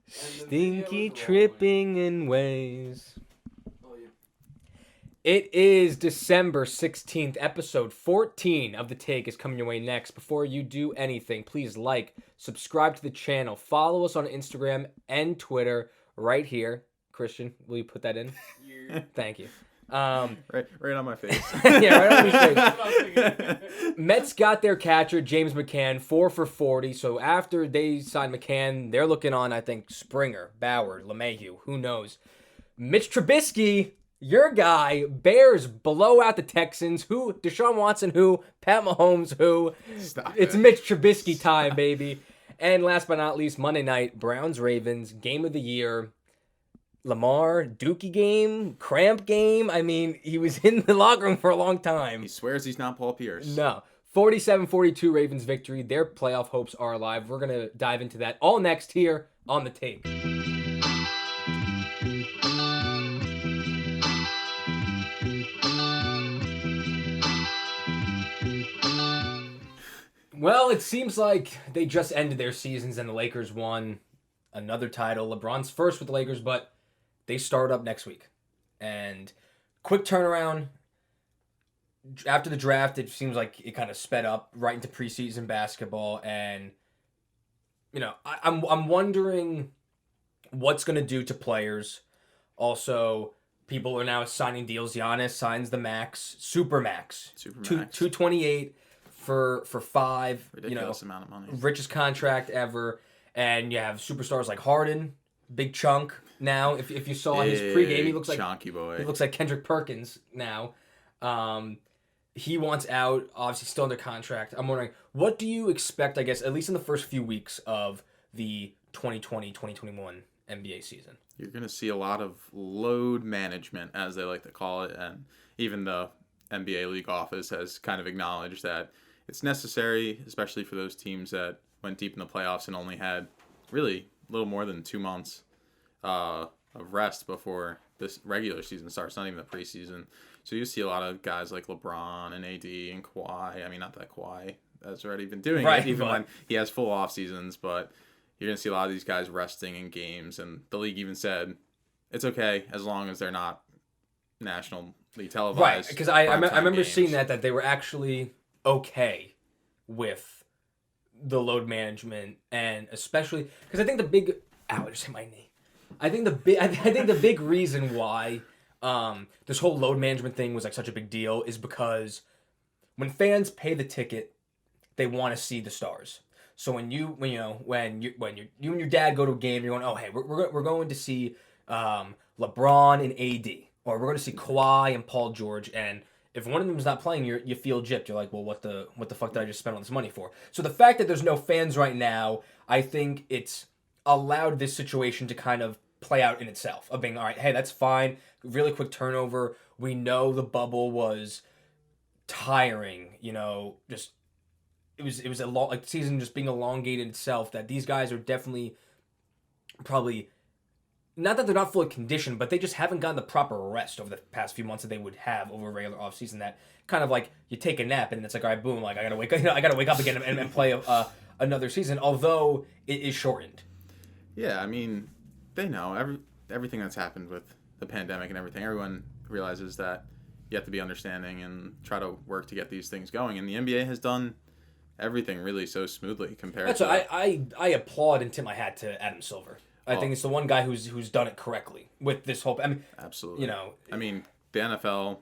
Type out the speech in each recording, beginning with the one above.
Stinky tripping in ways. It is December 16th, episode 14 of The Take is coming your way next. Before you do anything, please like, subscribe to the channel, follow us on Instagram and Twitter right here. Christian, will you put that in? Thank you. Right on my face. Yeah, right on your face. Mets got their catcher, James McCann, 4 for 40. So after they signed McCann, they're looking on, I think, Springer, Bauer, LeMahieu, who knows. Mitch Trubisky, your guy, Bears blow out the Texans. Who? Deshaun Watson, who? Pat Mahomes, who? It's Mitch Trubisky time, baby. And last but not least, Monday night, Browns-Ravens, game of the year. Lamar, Dookie game, cramp game. I mean, he was in the locker room for a long time. He swears he's not Paul Pierce. No. 47-42 Ravens victory. Their playoff hopes are alive. We're going to dive into that all next here on The Take. Well, it seems like they just ended their seasons and the Lakers won another title. LeBron's first with the Lakers, but they start up next week. And quick turnaround. After the draft, it seems like it kind of sped up right into preseason basketball. And, you know, I'm wondering what's going to do to players. Also, people are now signing deals. Giannis signs the max, super max. 228 for 5. Ridiculous amount of money. Richest contract ever. And you have superstars like Harden, big chunk now. If you saw his pregame, he looks like chunky boy. He looks like Kendrick Perkins now. He wants out, obviously still under contract. I'm wondering, what do you expect, I guess, at least in the first few weeks of the 2020-2021 NBA season? You're going to see a lot of load management, as they like to call it, and even the NBA league office has kind of acknowledged that it's necessary, especially for those teams that went deep in the playoffs and only had really a little more than 2 months of rest before this regular season starts, not even the preseason. So you see a lot of guys like LeBron and AD and Kawhi. I mean, not that Kawhi has already been doing it, even when he has full off seasons, but you're going to see a lot of these guys resting in games. And the league even said it's okay as long as they're not nationally televised. Right, because I remember seeing that they were actually okay with the load management, and especially because I think the big I just hit my knee. I think the big reason why this whole load management thing was like such a big deal is because when fans pay the ticket, they want to see the stars. So when you and your dad go to a game, you're going, oh hey, we're going to see LeBron and AD, or we're going to see Kawhi and Paul George, and if one of them is not playing, you feel gypped. You're like, well, what the fuck did I just spend all this money for? So the fact that there's no fans right now, I think it's allowed this situation to kind of play out in itself. Of being, all right, hey, that's fine. Really quick turnover. We know the bubble was tiring. Just it was a long season just being elongated itself. That these guys are definitely probably. Not that they're not fully conditioned, but they just haven't gotten the proper rest over the past few months that they would have over a regular offseason. That kind of like you take a nap and it's like, all right, boom, like I gotta wake up again and play another season. Although it is shortened. Yeah, I mean, they know everything that's happened with the pandemic and everything. Everyone realizes that you have to be understanding and try to work to get these things going. And the NBA has done everything really so smoothly compared. That's to. I applaud and tip my hat to Adam Silver. I think it's the one guy who's done it correctly with this whole. I mean, absolutely. I mean, the NFL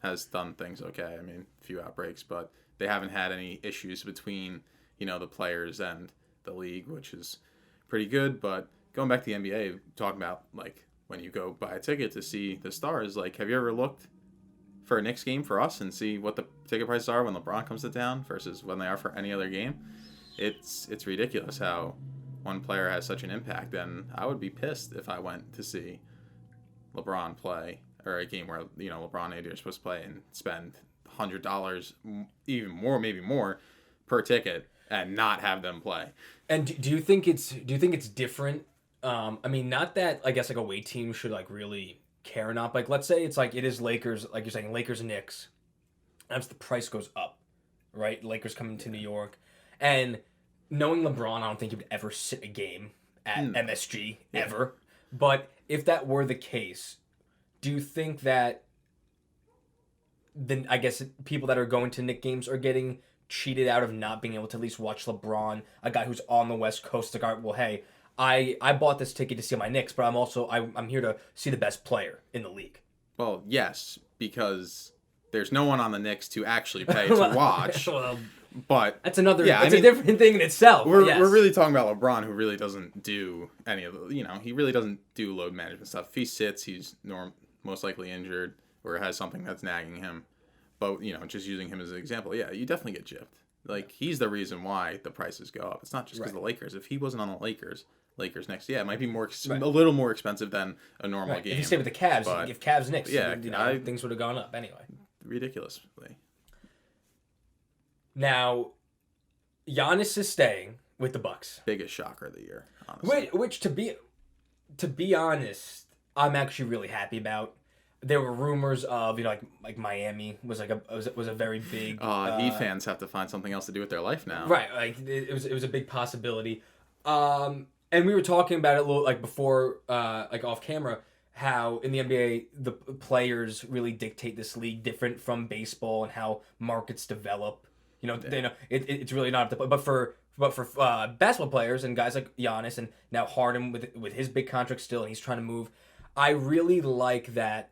has done things okay. I mean, a few outbreaks, but they haven't had any issues between the players and the league, which is pretty good. But going back to the NBA, talking about like when you go buy a ticket to see the stars, like have you ever looked for a Knicks game for us and see what the ticket prices are when LeBron comes to town versus when they are for any other game? It's ridiculous how one player has such an impact, and I would be pissed if I went to see LeBron play, or a game where LeBron and AD are supposed to play and spend $100, even more, maybe more, per ticket, and not have them play. And do you think it's different? I mean, not that I guess like away teams should like really care or not. Like let's say it's like it is Lakers, like you're saying, Lakers and Knicks. As the price goes up, right? Lakers coming to New York, and knowing LeBron, I don't think he would ever sit a game at MSG ever. But if that were the case, do you think that then I guess people that are going to Knicks games are getting cheated out of not being able to at least watch LeBron, a guy who's on the West Coast? Like, all right, well, hey, I bought this ticket to see my Knicks, but I'm here to see the best player in the league. Well, yes, because there's no one on the Knicks to actually pay to watch. Well, but that's another. Yeah, a different thing in itself. We're really talking about LeBron, who really doesn't do any of the. He really doesn't do load management stuff. If he sits, he's most likely injured or has something that's nagging him. But just using him as an example, yeah, you definitely get gypped. Like, he's the reason why the prices go up. It's not just because of the Lakers. If he wasn't on the Lakers next, it might be a little more expensive than a normal game. If you stay with the Cavs, if Cavs Knicks, things would have gone up anyway. Ridiculously. Now, Giannis is staying with the Bucks. Biggest shocker of the year, honestly. Which to be honest, I'm actually really happy about. There were rumors of like Miami was a very big. Heat fans have to find something else to do with their life now. Right, like it was a big possibility, and we were talking about it a little before, off camera, how in the NBA the players really dictate this league different from baseball and how markets develop. They know it's really not up to, but for basketball players and guys like Giannis and now Harden with his big contract still, and he's trying to move. I really like that.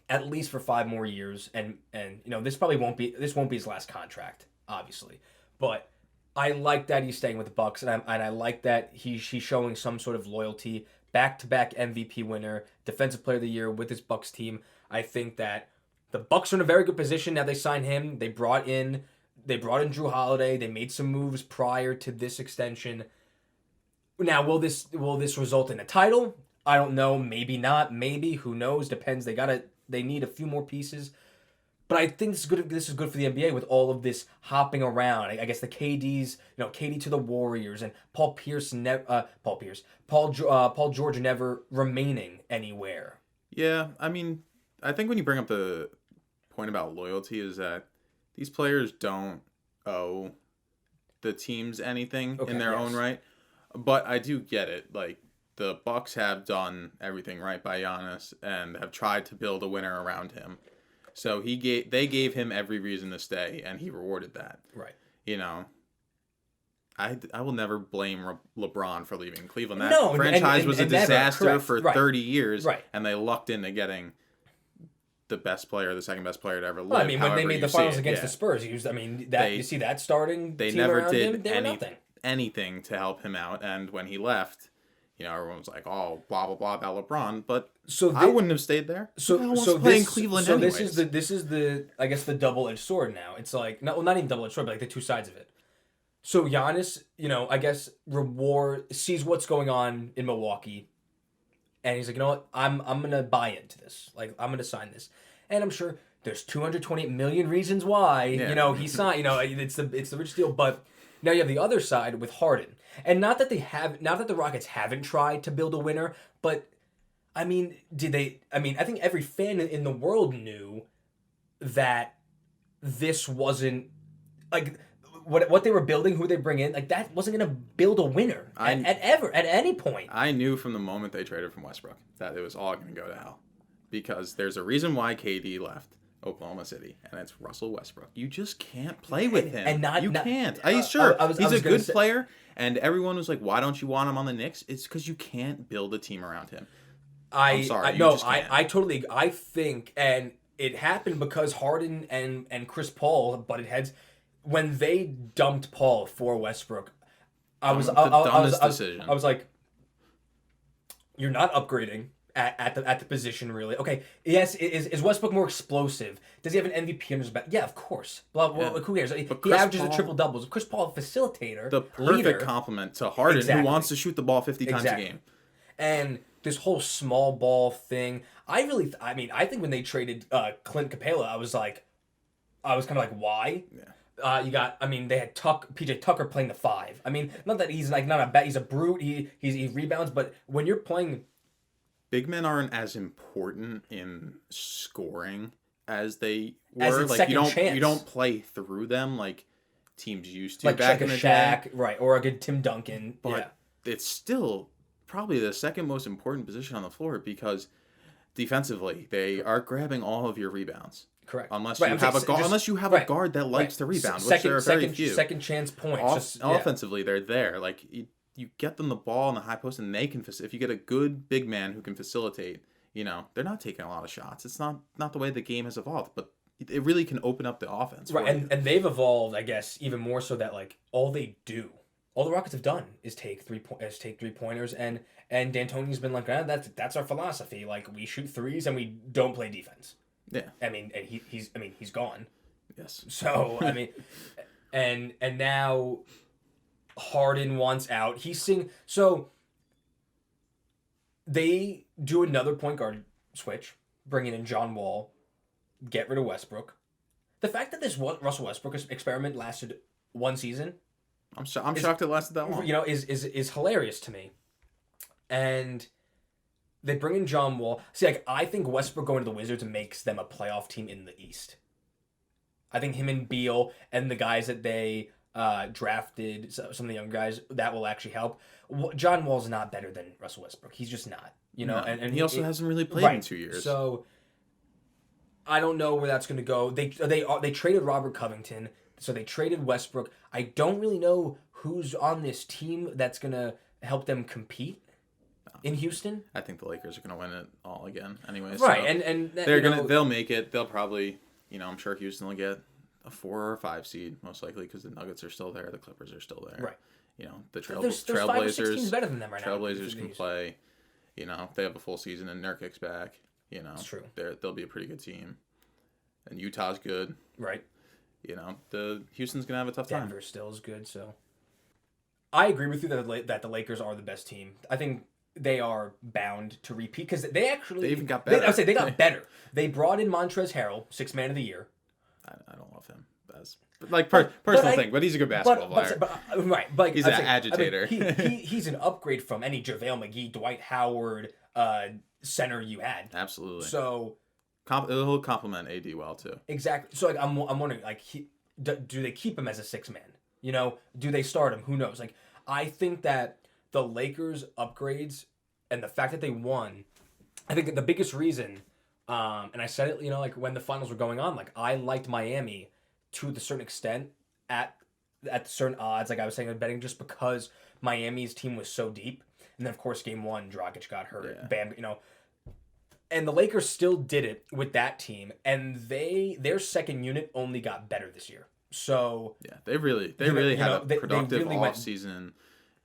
At least for 5 more years, and this won't be his last contract, obviously, but I like that he's staying with the Bucks, and I like that he's showing some sort of loyalty. Back-to-back MVP winner, Defensive Player of the Year with his Bucks team. I think that the Bucks are in a very good position now. They signed him. They brought in Drew Holiday. They made some moves prior to this extension. Now, will this result in a title? I don't know. Maybe not. Maybe. Who knows? Depends. They need a few more pieces, but I think this is good. This is good for the NBA with all of this hopping around. I guess the KDs, KD to the Warriors, and Paul George never remaining anywhere. Yeah, I think when you bring up the point about loyalty, is that these players don't owe the teams anything in their own right, but I do get it. Like, the Bucks have done everything right by Giannis and have tried to build a winner around him. So they gave him every reason to stay, and he rewarded that. Right. I will never blame LeBron for leaving Cleveland. That franchise was a disaster for 30 years, and they lucked into getting the best player, the second best player to ever live. Well, when they made the finals against the Spurs, you see that starting they team never around did him, they were nothing. anything to help him out, and when he left, everyone was like, "Oh, blah blah blah about LeBron," but I wouldn't have stayed there. Playing Cleveland anyways. This is the I guess the double-edged sword now. It's like not even double-edged sword, but like the two sides of it. So Giannis, I guess sees what's going on in Milwaukee, and he's like, you know what, I'm gonna buy into this. Like, I'm gonna sign this, and I'm sure there's 228 million reasons why he signed. It's the rich deal, but now you have the other side with Harden. And not that the Rockets haven't tried to build a winner, but did they? I think every fan in the world knew that this wasn't like what they were building, who they bring in, like that wasn't going to build a winner at any point. I knew from the moment they traded from Westbrook that it was all going to go to hell, because there's a reason why KD left Oklahoma City, and it's Russell Westbrook. You just can't play with him. You can't. He's a good player, and everyone was like, "Why don't you want him on the Knicks?" It's because you can't build a team around him. I'm sorry. I totally. I think, and it happened because Harden and Chris Paul butted heads when they dumped Paul for Westbrook. I was like, "You're not upgrading." At the position, really. Okay, yes, is Westbrook more explosive? Does he have an MVP under his back? Yeah, of course. Well, who cares? He averages the triple doubles. Chris Paul, a facilitator, the perfect complement to Harden, who wants to shoot the ball 50 times a game. And this whole small ball thing, I think when they traded Clint Capela, I was kind of like, why? Yeah. They had PJ Tucker playing the 5. Not that he's he's a brute. He rebounds, but when you're playing. Big men aren't as important in scoring as they were. You don't play through them like teams used to back in the Shaq, day. right? Or a good Tim Duncan. But it's still probably the second most important position on the floor because defensively they are grabbing all of your rebounds. Correct. Unless right, you have unless you have a guard that likes to rebound, which there are very few. Second chance points. Offensively, they're there. Like you get them the ball in the high post, and they can. If you get a good big man who can facilitate, they're not taking a lot of shots. It's not the way the game has evolved, but it really can open up the offense. Right, and they've evolved, I guess, even more so that like all the Rockets have done is take three pointers, and D'Antoni's been like, that's our philosophy. Like we shoot threes and we don't play defense. Yeah. I mean, and he's gone. Yes. So I mean, and now Harden wants out. So they do another point guard switch, bringing in John Wall, get rid of Westbrook. The fact that this Russell Westbrook experiment lasted one season, I'm shocked it lasted that long. Is hilarious to me, and. They bring in John Wall. See, like, I think Westbrook going to the Wizards makes them a playoff team in the East. I think him and Beal and the guys that they drafted, some of the young guys, that will actually help. John Wall's not better than Russell Westbrook. He's just not. No. And he also hasn't really played in 2 years. So I don't know where that's going to go. They traded Robert Covington, so they traded Westbrook. I don't really know who's on this team that's going to help them compete. In Houston, I think the Lakers are going to win it all again. Anyways, right? So and they'll make it. They'll probably, I'm sure Houston will get a 4 or 5 seed most likely because the Nuggets are still there, the Clippers are still there. Right. The there's 5 or 6 teams better than them right now. Trailblazers can play. If they have a full season and Nurkic's back, it's true. They'll be a pretty good team. And Utah's good. Right. The Houston's gonna have a tough time. Denver still is good. So I agree with you that the Lakers are the best team. I think. They are bound to repeat because they even got better. I would say they got better. They brought in Montrezl Harrell, 6th man of the year. I don't love him. That's personal thing, but he's a good basketball player. But he's an agitator. He's an upgrade from any JaVale McGee, Dwight Howard center you had. Absolutely. So he'll complement AD well too. Exactly. So I'm wondering do they keep him as a 6th man? Do they start him? Who knows? I think that. The Lakers upgrades and the fact that they won, I think the biggest reason, and I said it, when the finals were going on, I liked Miami to a certain extent at certain odds, I was saying in betting, just because Miami's team was so deep, and then of course game 1, Dragic got hurt, Bam, and the Lakers still did it with that team, and their second unit only got better this year. So yeah, they really had a productive offseason.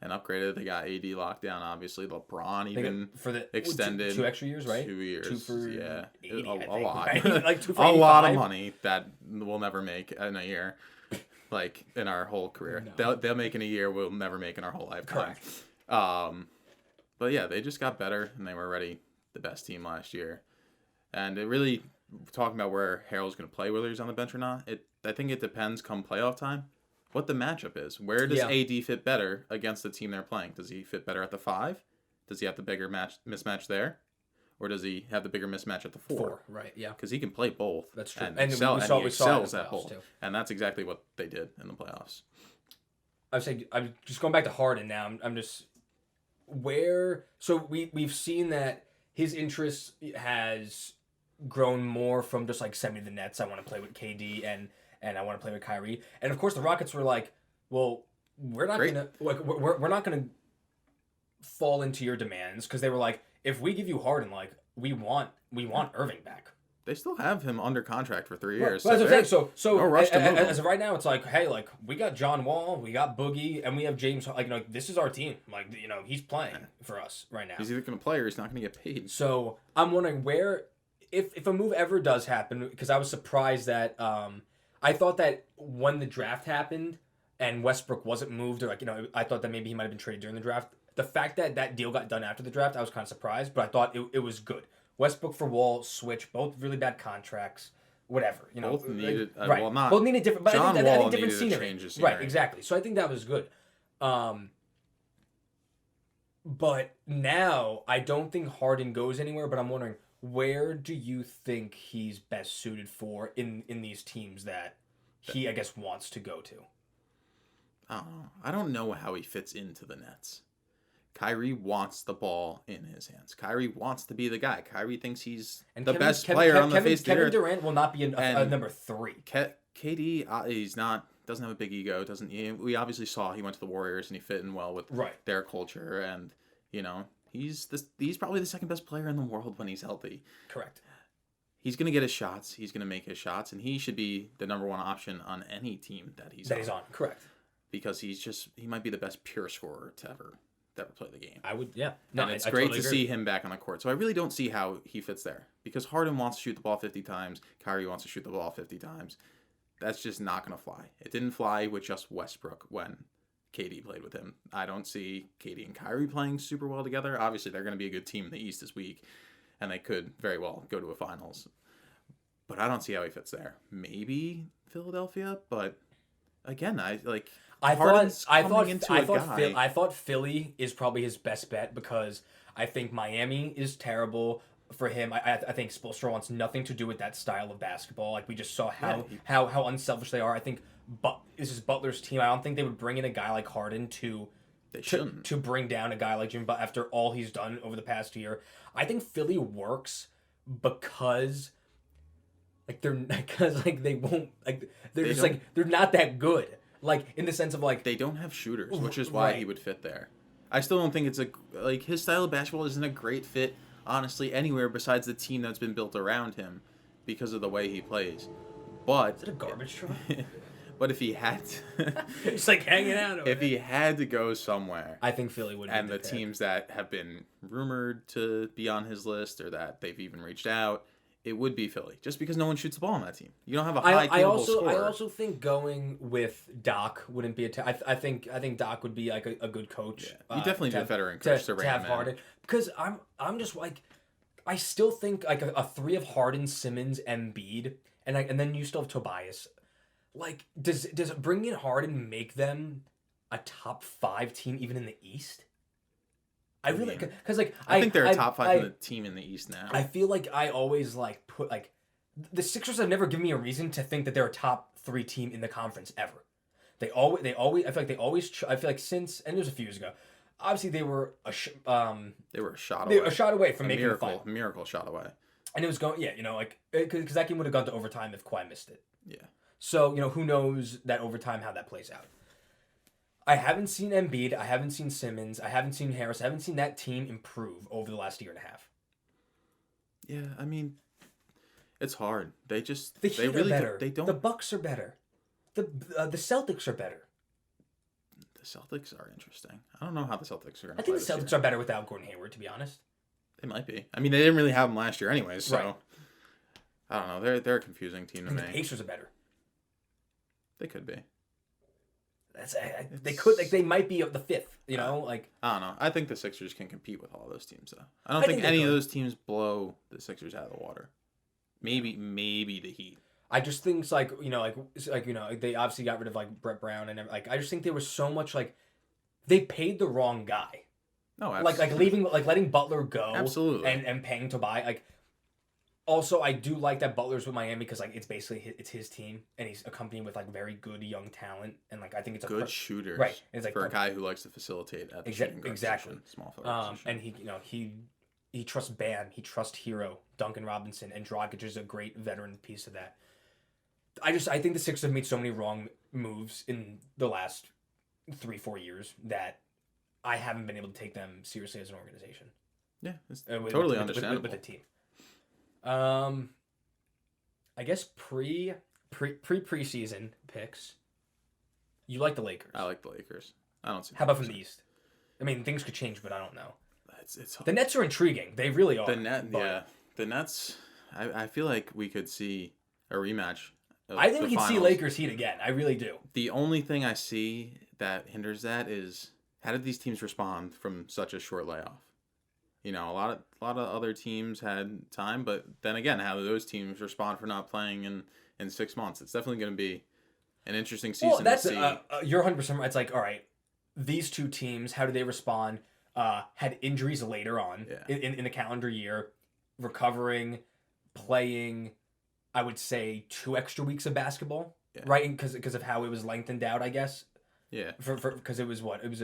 And upgraded. They got AD locked down, obviously. LeBron even for the extended 2 extra years, right? 2 years. 2 for 80, a lot. Right? 2 for a lot of money that we'll never make in a year. In our whole career. No. They'll make in a year we'll never make in our whole lifetime. Correct. But yeah, they just got better and they were already the best team last year. And it really, talking about where Harrell's going to play, whether he's on the bench or not, I think it depends come playoff time. What the matchup is. Where does AD fit better against the team they're playing? Does he fit better at the 5? Does he have the bigger mismatch there? Or does he have the bigger mismatch at the 4? Right, yeah. Because he can play both. That's true. And he excels at both. Too. And that's exactly what they did in the playoffs. I'm just going back to Harden now. I'm just... So we've seen that his interest has grown more from just send me the Nets. I want to play with KD and I want to play with Kyrie. And of course, the Rockets were like, "Well, we're not gonna we're not gonna fall into your demands," because they were like, "If we give you Harden, we want Irving back." They still have him under contract for 3 years. Right. So no rush to move as of right now, it's hey, we got John Wall, we got Boogie, and we have James. This is our team. He's playing for us right now. He's either gonna play or he's not gonna get paid. So I'm wondering where, if a move ever does happen, because I was surprised that I thought that when the draft happened and Westbrook wasn't moved, or I thought that maybe he might have been traded during the draft. The fact that that deal got done after the draft, I was kind of surprised, but I thought it was good. Westbrook for Wall, switch, both really bad contracts, whatever. Both needed, right. Well, not both needed different, but John I Wall think different needed scenery. A change of scenery. Right, exactly. So I think that was good. But now I don't think Harden goes anywhere. But I'm wondering, where do you think he's best suited for in these teams that he, I guess, wants to go to? I don't know how he fits into the Nets. Kyrie wants the ball in his hands. Kyrie wants to be the guy. Kyrie thinks he's And the best player on the face of the Kevin earth. Durant will not be a number 3. KD, he's not. Doesn't have a big ego. We obviously saw he went to the Warriors and he fit in well with their culture, and he's probably the second best player in the world when he's healthy. Correct. He's gonna get his shots. He's gonna make his shots, and he should be the number 1 option on any team that he's on. Correct. Because he might be the best pure scorer to ever play the game. I would, yeah. No, and it's great to see him back on the court. So I really don't see how he fits there, because Harden wants to shoot the ball 50 times. Kyrie wants to shoot the ball 50 times. That's just not going to fly. It didn't fly with just Westbrook when KD played with him. I don't see KD and Kyrie playing super well together. Obviously, they're going to be a good team in the East this week, and they could very well go to a finals. But I don't see how he fits there. Maybe Philadelphia, but again, I thought Philly is probably his best bet, because I think Miami is terrible for him. I think Spoelstra wants nothing to do with that style of basketball. Like, we just saw how unselfish they are. I think this is Butler's team. I don't think they would bring in a guy like Harden to bring down a guy like Jimmy Butler after all he's done over the past year. I think Philly works because they won't, like, they're not that good. Like, in the sense of, like, they don't have shooters, which is why he would fit there. I still don't think it's his style of basketball isn't a great fit, honestly, anywhere besides the team that's been built around him because of the way he plays. But is it a garbage truck? But if he had to, just like hanging out. If he had to go somewhere, I think Philly would. And the teams that have been rumored to be on his list, or that they've even reached out, it would be Philly, just because no one shoots the ball on that team. You don't have a high capable scorer. I also think going with Doc wouldn't be I think Doc would be like a good coach. Yeah. You definitely need a veteran coach to have Harden, because I'm just like, I still think like a 3 of Harden, Simmons, Embiid, and then you still have Tobias. Like, does bringing in Harden make them a top 5 team even in the East? I really, because like I think they're a top 5 team in the East now. I feel like I always like put like the Sixers have never given me a reason to think that they're a top 3 team in the conference ever. They always I feel like they always I feel like since, and it was a few years ago. Obviously they were a shot away from making the final. Miracle shot away. And it was going like, because that game would have gone to overtime if Kawhi missed it. Yeah. So who knows that overtime how that plays out. I haven't seen Embiid. I haven't seen Simmons. I haven't seen Harris. I haven't seen that team improve over the last year and a half. Yeah, I mean, it's hard. They really are better. They don't. The Bucks are better. The Celtics are better. The Celtics are interesting. I don't know how the Celtics are going to play. I think the Celtics are better without Gordon Hayward, to be honest. They might be. I mean, they didn't really have him last year anyways, so right. I don't know. They're a confusing team to me. The Pacers are better. They could be. They might be the 5th, like. I don't know. I think the Sixers can compete with all those temes, though. I don't think any of those teams blow the Sixers out of the water. Maybe the Heat. I just think it's like, they obviously got rid of like Brett Brown and like, I just think there was so much like, they paid the wrong guy. No, absolutely. letting Butler go. Absolutely. And paying Tobias, like. Also, I do like that Butler's with Miami because like it's basically his team, and he's accompanied with like very good young talent, and like I think it's a good shooter, right? It's like for a guy who likes to facilitate at the shooting guard position, small forward position. And he trusts Bam, he trusts Hero, Duncan Robinson, and Dragic is a great veteran piece of that. I think the Sixers have made so many wrong moves in the last 3-4 years that I haven't been able to take them seriously as an organization. Yeah, it's totally understandable with the team. I guess preseason picks. You like the Lakers. I like the Lakers. I don't see. How about from the East? I mean, things could change, but I don't know. It's the Nets are intriguing. They really are. The Nets. I feel like we could see a rematch. I think we could see Lakers Heat again. I really do. The only thing I see that hinders that is how did these teams respond from such a short layoff? A lot of other teams had time, but then again, how do those teams respond for not playing in 6 months? It's definitely going to be an interesting season to see. You're 100% right. It's like, all right, these 2 teams, how do they respond? Had injuries later on in the calendar year, recovering, playing, I would say 2 extra weeks of basketball, right? Because of how it was lengthened out, I guess. Yeah. Because it was what? It was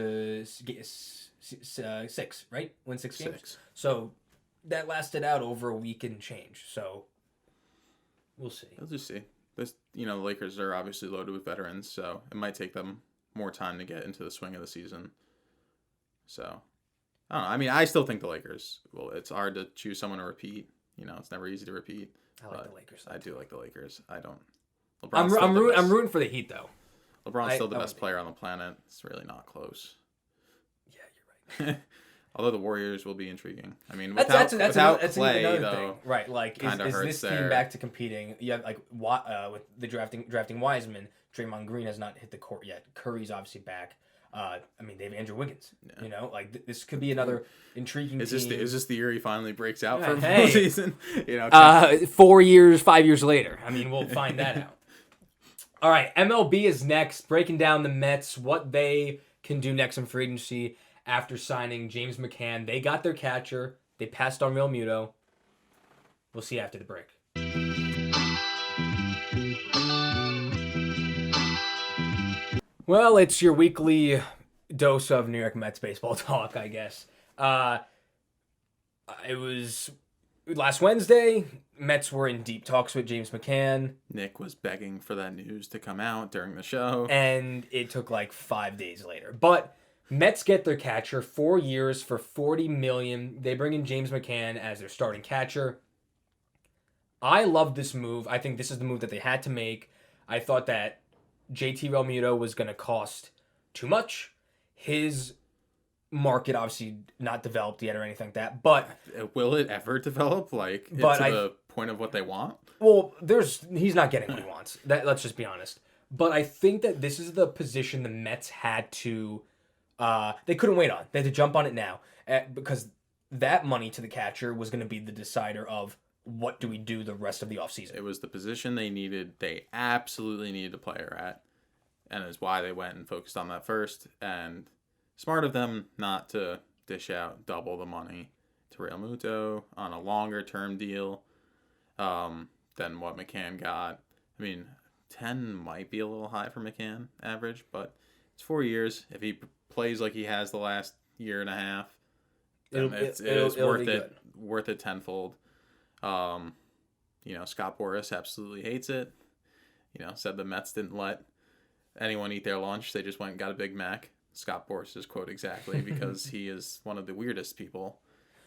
Six, right? Win 6 games. 6. So that lasted out over a week and change. So we'll see. We'll just see. This, the Lakers are obviously loaded with veterans, so it might take them more time to get into the swing of the season. So, I don't know. I mean, I still think the Lakers. Well, it's hard to choose someone to repeat. It's never easy to repeat. I like the Lakers. I do like the Lakers. I don't. I'm rooting for the Heat though. LeBron's still the best player on the planet. It's really not close. Yeah, you're right. Although the Warriors will be intriguing. I mean, that's Clay, another though, thing, right? Like, is this team back to competing? You have with the drafting Wiseman, Draymond Green has not hit the court yet. Curry's obviously back. I mean, they have Andrew Wiggins. Yeah. This could be another intriguing. Is this the year he finally breaks out for hey. full season? 4 years, 5 years later. I mean, we'll find that out. All right, MLB is next, breaking down the Mets, what they can do next in free agency. After signing James McCann, they got their catcher. They passed on Real Muto. We'll see after the break. Well, it's your weekly dose of New York Mets baseball talk, I guess. It was last Wednesday. Mets were in deep talks with James McCann. Nick was begging for that news to come out during the show. And it took like 5 days later. But Mets get their catcher, 4 years for $40 million. They bring in James McCann as their starting catcher. I love this move. I think this is the move that they had to make. I thought that JT Realmuto was going to cost too much. His market obviously not developed yet or anything like that. But will it ever develop? The point of what they want? Well, he's not getting what he wants. Let's just be honest. But I think that this is the position the Mets had to. They couldn't wait on. They had to jump on it now because that money to the catcher was going to be the decider of what do we do the rest of the offseason. It was the position they needed. They absolutely needed a player at, and it's why they went and focused on that first. And smart of them not to dish out double the money to Real Muto on a longer term deal than what McCann got. I mean, 10 might be a little high for McCann average, but it's 4 years. If he plays like he has the last year and a half, then it's worth it tenfold. Scott Boras absolutely hates it. Said the Mets didn't let anyone eat their lunch. They just went and got a Big Mac. Scott Boras' quote exactly, because he is one of the weirdest people.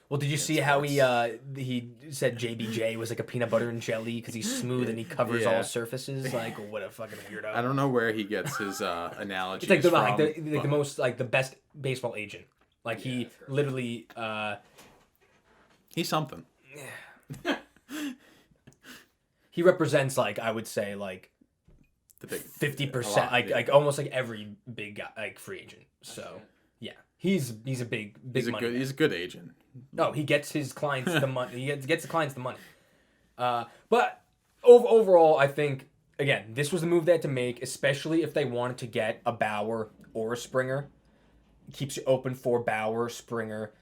Well, did you see how he said JBJ was like a peanut butter and jelly because he's smooth and he covers all surfaces? Like, what a fucking weirdo. I don't know where he gets his analogies it's like from. The most, like, the best baseball agent. Like, he literally... he's something. Yeah. He represents, like, I would say, like, the big 50%, like almost like every big guy, like, free agent. So, yeah. He's a big money. He's a good agent. No, he gets his clients the money. He gets the clients the money. But overall, I think, again, this was the move they had to make, especially if they wanted to get a Bauer or a Springer. It keeps you open for Bauer, Springer.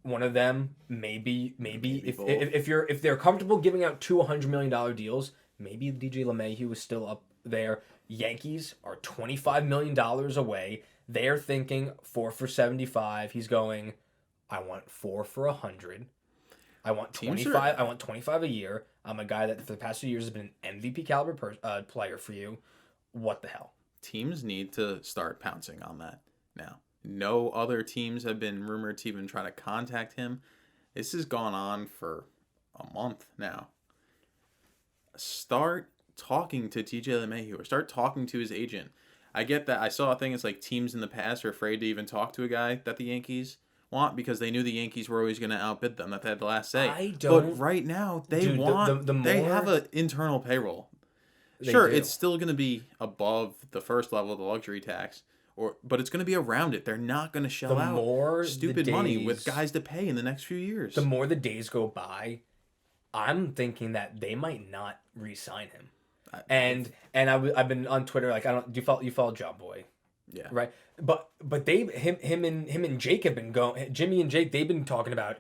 One of them, maybe if they're comfortable giving out two $100 million deals, maybe DJ LeMahieu is still up there. Yankees are $25 million away. They're thinking 4 for $75. He's going, I want 4 for $100. I want 25. I want 25 a year. I'm a guy that for the past few years has been an MVP caliber player for you. What the hell? Teams need to start pouncing on that now. No other teams have been rumored to even try to contact him. This has gone on for a month now. Start talking to TJ LeMahieu or start talking to his agent. I get that. I saw a thing. It's like teams in the past are afraid to even talk to a guy that the Yankees want because they knew the Yankees were always going to outbid them. That they had the last say. But right now, they they have an internal payroll. Sure, it's still going to be above the first level of the luxury tax, but it's going to be around it. They're not going to shell out stupid money with guys to pay in the next few years. The more the days go by, I'm thinking that they might not re-sign him. I've been on Twitter, like, you follow John Boy, yeah, right? But him and Jake have been going. Jimmy and Jake, they've been talking about.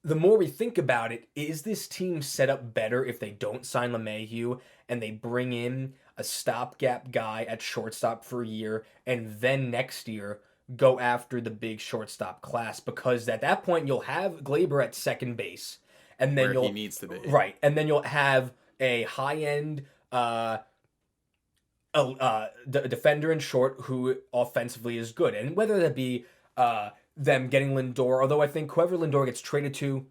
The more we think about it, is this team set up better if they don't sign LeMahieu and they bring in a stopgap guy at shortstop for a year, and then next year go after the big shortstop class, because at that point you'll have Glaber at second base, and then where he needs to be. Right, and then you'll have a high end defender in short who offensively is good, and whether that be them getting Lindor, although I think whoever Lindor gets traded to,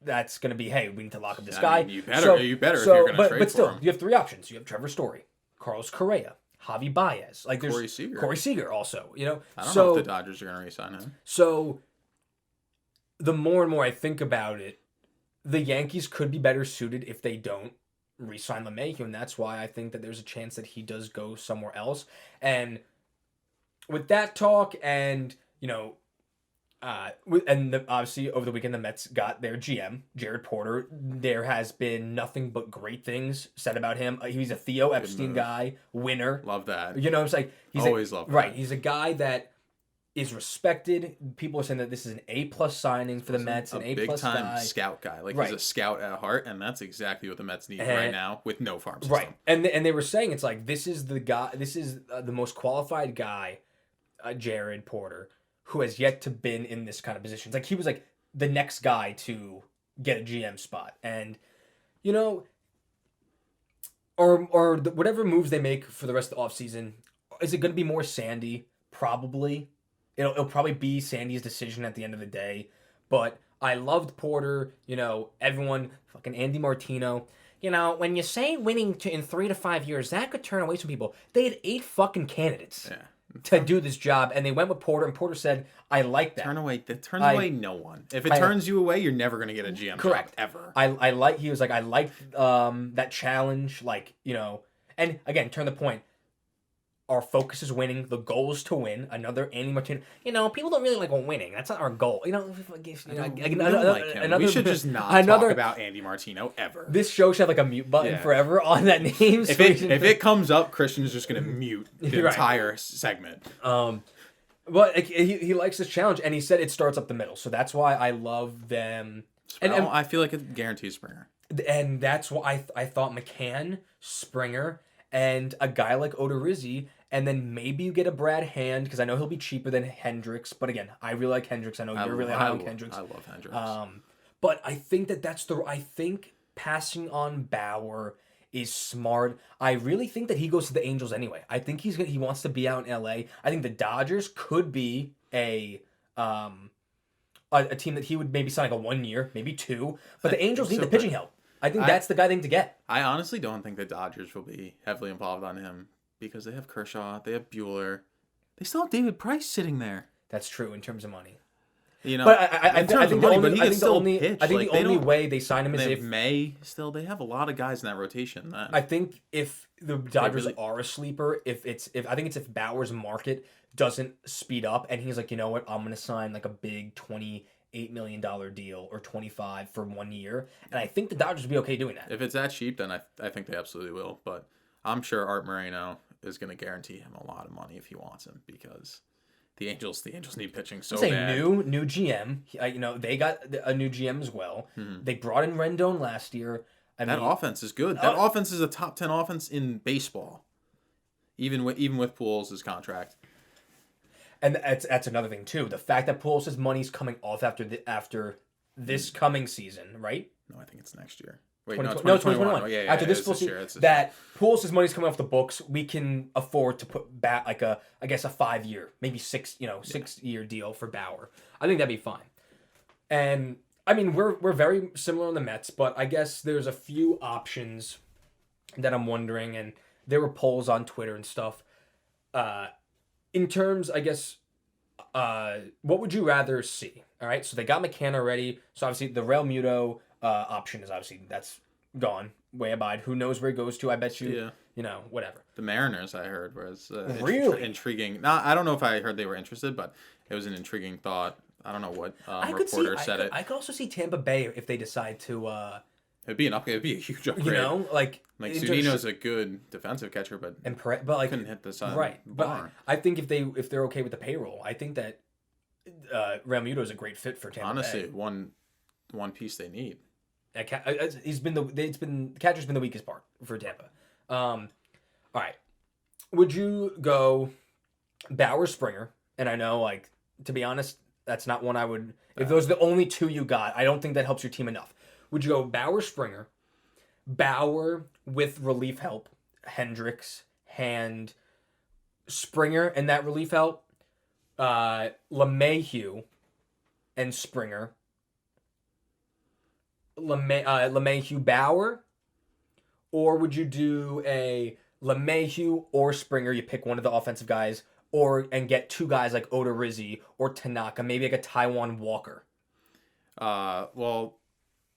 that's gonna be, hey, we need to lock up this guy. You better if you're gonna trade for but still, him. you have three options. You have Trevor Story, Carlos Correa, Javi Baez, like there's Corey Seager also. I don't know if the Dodgers are gonna re-sign him. So the more and more I think about it, the Yankees could be better suited if they don't re-sign LeMahieu, and that's why I think that there's a chance that he does go somewhere else. And with that talk, and obviously over the weekend the Mets got their GM Jared Porter. There has been nothing but great things said about him. He's a Theo Epstein guy, winner. Love that. It's like always love that. Right, he's a guy that is respected. People are saying that this is an A+ signing for the Mets, an A+ big time guy. scout guy. Like right. He's a scout at heart, and that's exactly what the Mets need right now with no farm system. Right, and they were saying it's like this is the guy. This is the most qualified guy, Jared Porter, who has yet to been in this kind of position. It's like he was like the next guy to get a GM spot, and whatever moves they make for the rest of the offseason, is it going to be more Sandy? Probably. It'll probably be Sandy's decision at the end of the day, but I loved Porter. Everyone, fucking Andy Martino. When you say winning in 3 to 5 years, that could turn away some people. They had 8 fucking candidates. Yeah. To do this job, and they went with Porter, and Porter said, I like that. That turns away no one. If it turns you away, you're never going to get a GM correct. job, ever. He was like, I like that challenge, and again, turn the point. Our focus is winning. The goal is to win. Another Andy Martino. People don't really like winning. That's not our goal. We don't like him. We should just not talk about Andy Martino ever. This show should have like a mute button forever on that name. If it comes up, Christian's just going to mute the entire segment. But he likes this challenge, and he said it starts up the middle. So that's why I love them. And I feel like it guarantees Springer. And that's why I thought McCann, Springer, and a guy like Odorizzi, and then maybe you get a Brad Hand, because I know he'll be cheaper than Hendricks. But again, I really like Hendricks. I know you're really high on Hendricks. I love Hendricks. But I think I think passing on Bauer is smart. I really think that he goes to the Angels anyway. I think he wants to be out in LA. I think the Dodgers could be a team that he would maybe sign like a 1 year, maybe 2. But the Angels need the pitching help. I think that's the guy they need to get. I honestly don't think the Dodgers will be heavily involved on him because they have Kershaw, they have Bueller, they still have David Price sitting there. That's true in terms of money. But I think the only way they sign him is if they have a lot of guys in that rotation. Then I think if the Dodgers are a sleeper, if Bauer's market doesn't speed up and he's like, you know what, I'm gonna sign like a big $28 million deal or 25 for 1 year, and I think the Dodgers would be okay doing that. If it's that cheap, then I think they absolutely will. But I'm sure Art Moreno is going to guarantee him a lot of money if he wants him, because the Angels need pitching so bad. New GM. They got a new GM as well. Mm-hmm. They brought in Rendon last year. That offense is good. That offense is a top 10 offense in baseball, even with Pujols' contract. And that's another thing too. The fact that Pujols' money's coming off after this coming season, right? No, I think it's next year. Wait, 2021. Oh, yeah, after this full season, that Pujols' money's coming off the books, we can afford to put back like a 5-year, maybe 6-year deal for Bauer. I think that'd be fine. And I mean, we're very similar on the Mets, but I guess there's a few options that I'm wondering, and there were polls on Twitter and stuff. In terms, I guess, what would you rather see? All right, so they got McCann already. So obviously the Real Muto option is that's gone, way abide. Who knows where he goes to? I bet you, whatever. The Mariners, I heard, was really intriguing. Now, I don't know if I heard they were interested, but it was an intriguing thought. I don't know what reporter said it. I could also see Tampa Bay if they decide to. It'd be a huge upgrade. Like Zunino's a good defensive catcher, but couldn't hit the sun. Right, but I think if they're okay with the payroll, I think that Real Muto is a great fit for Tampa Bay. Honestly, one piece they need. The catcher's been the weakest part for Tampa. All right, would you go Bauer Springer, and I know, like, to be honest, that's not one I would. If those are the only two you got, I don't think that helps your team enough. Would you go Bauer Springer, Bauer with relief help, Hendricks, Hand, Springer, and that relief help, LeMahieu and Springer, LeMahieu Bauer, or would you do a LeMahieu or Springer? You pick one of the offensive guys, and get two guys like Odorizzi or Tanaka, maybe like a Taiwan Walker. Well,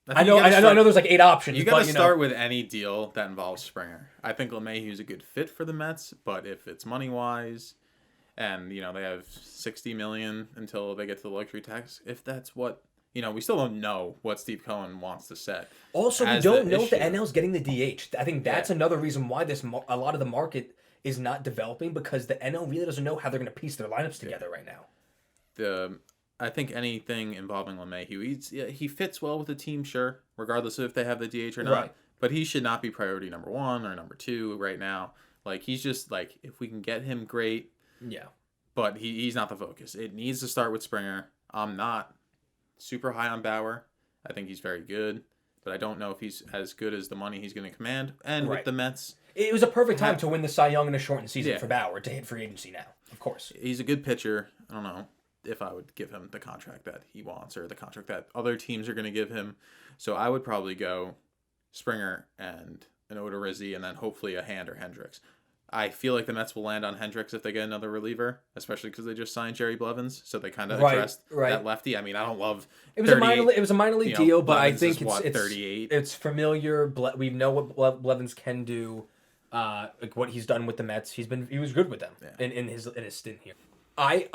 I know there's like 8 options. You got to start with any deal that involves Springer. I think LeMahieu's a good fit for the Mets, but if it's money wise, and they have $60 million until they get to the luxury tax, if that's what we still don't know what Steve Cohen wants to set. Also, we don't know if the NL's getting the DH. I think that's another reason why a lot of the market is not developing, because the NL really doesn't know how they're going to piece their lineups together right now. I think anything involving LeMahieu, he fits well with the team, sure, regardless of if they have the DH or not. Right. But he should not be priority number 1 or number 2 right now. Like, he's just like, if we can get him, great. Yeah. But he's not the focus. It needs to start with Springer. I'm not super high on Bauer. I think he's very good, but I don't know if he's as good as the money he's going to command. And with the Mets, it was a perfect time to win the Cy Young in a shortened season for Bauer to hit free agency now. Of course, he's a good pitcher. I don't know if I would give him the contract that he wants or the contract that other teams are going to give him. So I would probably go Springer and an Odorizzi, and then hopefully a Hand or Hendricks. I feel like the Mets will land on Hendricks if they get another reliever, especially because they just signed Jerry Blevins, so they kind of addressed that lefty. I mean, I don't love it was a minor league deal, but Blevins I think it's 38. It's familiar. We know what Blevins can do, like what he's done with the Mets. He was good with them in his stint here. I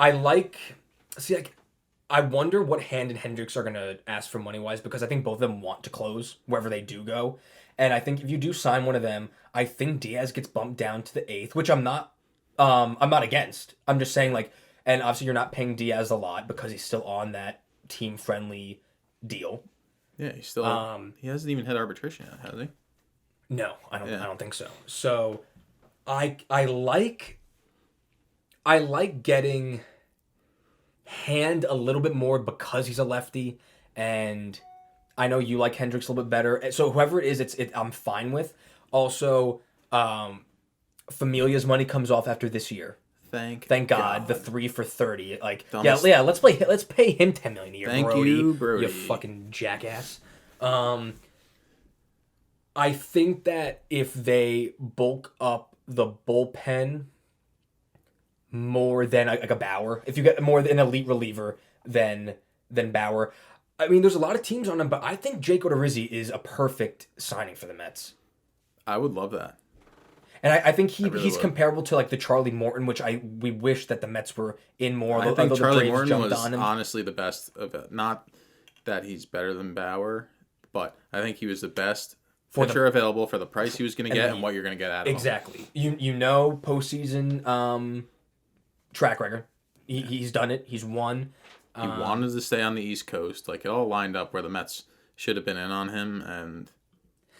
wonder what Hand and Hendricks are gonna ask for money wise, because I think both of them want to close wherever they do go. And I think if you do sign one of them, I think Diaz gets bumped down to the 8th, which I'm not against. I'm just saying, like, and obviously you're not paying Diaz a lot because he's still on that team friendly deal. Yeah, he's still he hasn't even hit arbitration yet, has he? No, I don't think so. So I like getting Hand a little bit more because he's a lefty, and I know you like Hendricks a little bit better. So whoever it is, I'm fine with. Also, Familia's money comes off after this year. Thank God. The 3 for $30. Like, let's pay him $10 million a year. Thank Brody, you, Brody. You fucking jackass. I think that if they bulk up the bullpen more than like a Bauer, if you get more than an elite reliever than Bauer. I mean, there's a lot of teams on him, but I think Jake Odorizzi is a perfect signing for the Mets. I would love that. And I think he's comparable to like the Charlie Morton, which we wish that the Mets were in more. I think Charlie Morton was honestly the best of it. Not that he's better than Bauer, but I think he was the best pitcher available for the price he was going to get and what you're going to get out of him. Exactly. You know, postseason track record. He's done it. He's won. He wanted to stay on the East Coast. Like, it all lined up where the Mets should have been in on him, and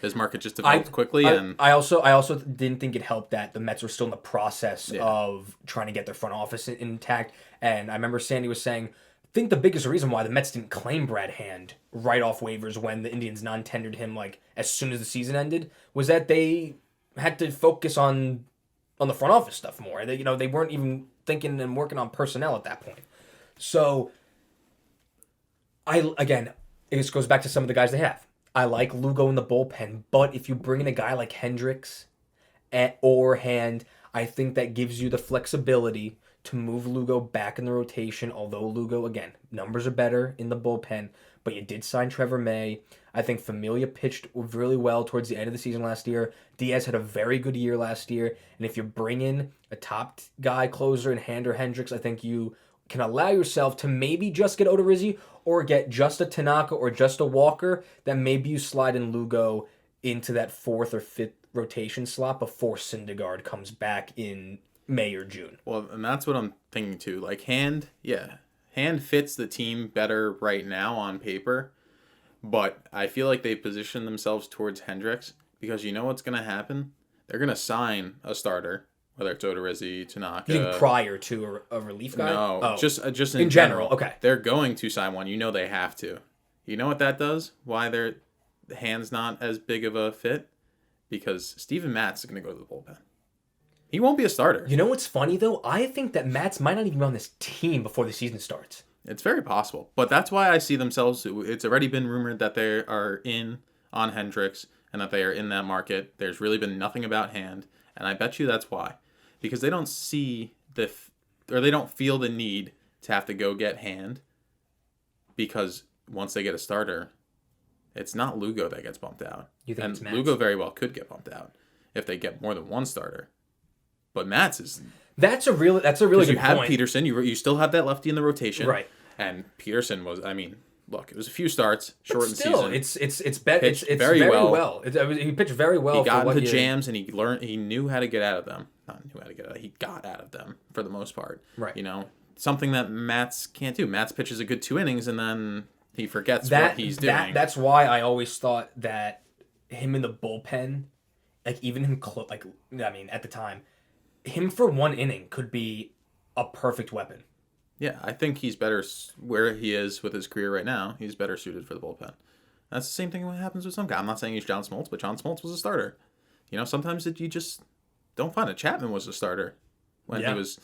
his market just developed quickly. I also didn't think it helped that the Mets were still in the process of trying to get their front office intact. And I remember Sandy was saying, I think the biggest reason why the Mets didn't claim Brad Hand right off waivers when the Indians non-tendered him like as soon as the season ended was that they had to focus on the front office stuff more. They weren't even thinking and working on personnel at that point. So it just goes back to some of the guys they have. I like Lugo in the bullpen, but if you bring in a guy like Hendricks or Hand, I think that gives you the flexibility to move Lugo back in the rotation, although Lugo, again, numbers are better in the bullpen, but you did sign Trevor May. I think Familia pitched really well towards the end of the season last year. Diaz had a very good year last year, and if you bring in a top guy closer in Hand or Hendricks, I think you can allow yourself to maybe just get Odorizzi or get just a Tanaka or just a Walker, then maybe you slide in Lugo into that 4th or 5th rotation slot before Syndergaard comes back in May or June. Well, and that's what I'm thinking too. Like Hand fits the team better right now on paper, but I feel like they position themselves towards Hendricks because you know what's going to happen? They're going to sign a starter whether it's Odorizzi, Tanaka. You think prior to a relief guy? No, just in general. Okay. They're going to sign one. You know they have to. You know what that does? Why their hand's not as big of a fit? Because Steven Matz is going to go to the bullpen. He won't be a starter. You know what's funny, though? I think that Matz might not even be on this team before the season starts. It's very possible. But that's why I see themselves. It's already been rumored that they are in on Hendricks and that they are in that market. There's really been nothing about Hand. And I bet you that's why. Because they don't see or they don't feel the need to have to go get Hand. Because once they get a starter, it's not Lugo that gets bumped out. You think and it's Matz? Lugo very well could get bumped out if they get more than one starter. But Matz is... That's a really good point. You have Peterson. You still have that lefty in the rotation. Right. And Peterson was... I mean, look, it was a few starts, shortened season. It's very well. He pitched very well. He got into jams and he knew how to get out of them. Not knew how to get out. He got out of them for the most part. Right. You know, something that Matz can't do. Matz pitches a good 2 innings and then he forgets what he's doing. That's why I always thought that him in the bullpen, like even him, at the time, him for 1 inning could be a perfect weapon. Yeah, I think he's better where he is with his career right now. He's better suited for the bullpen. That's the same thing that happens with some guy. I'm not saying he's John Smoltz, but John Smoltz was a starter. You know, sometimes you just don't find it. Chapman was a starter when he was,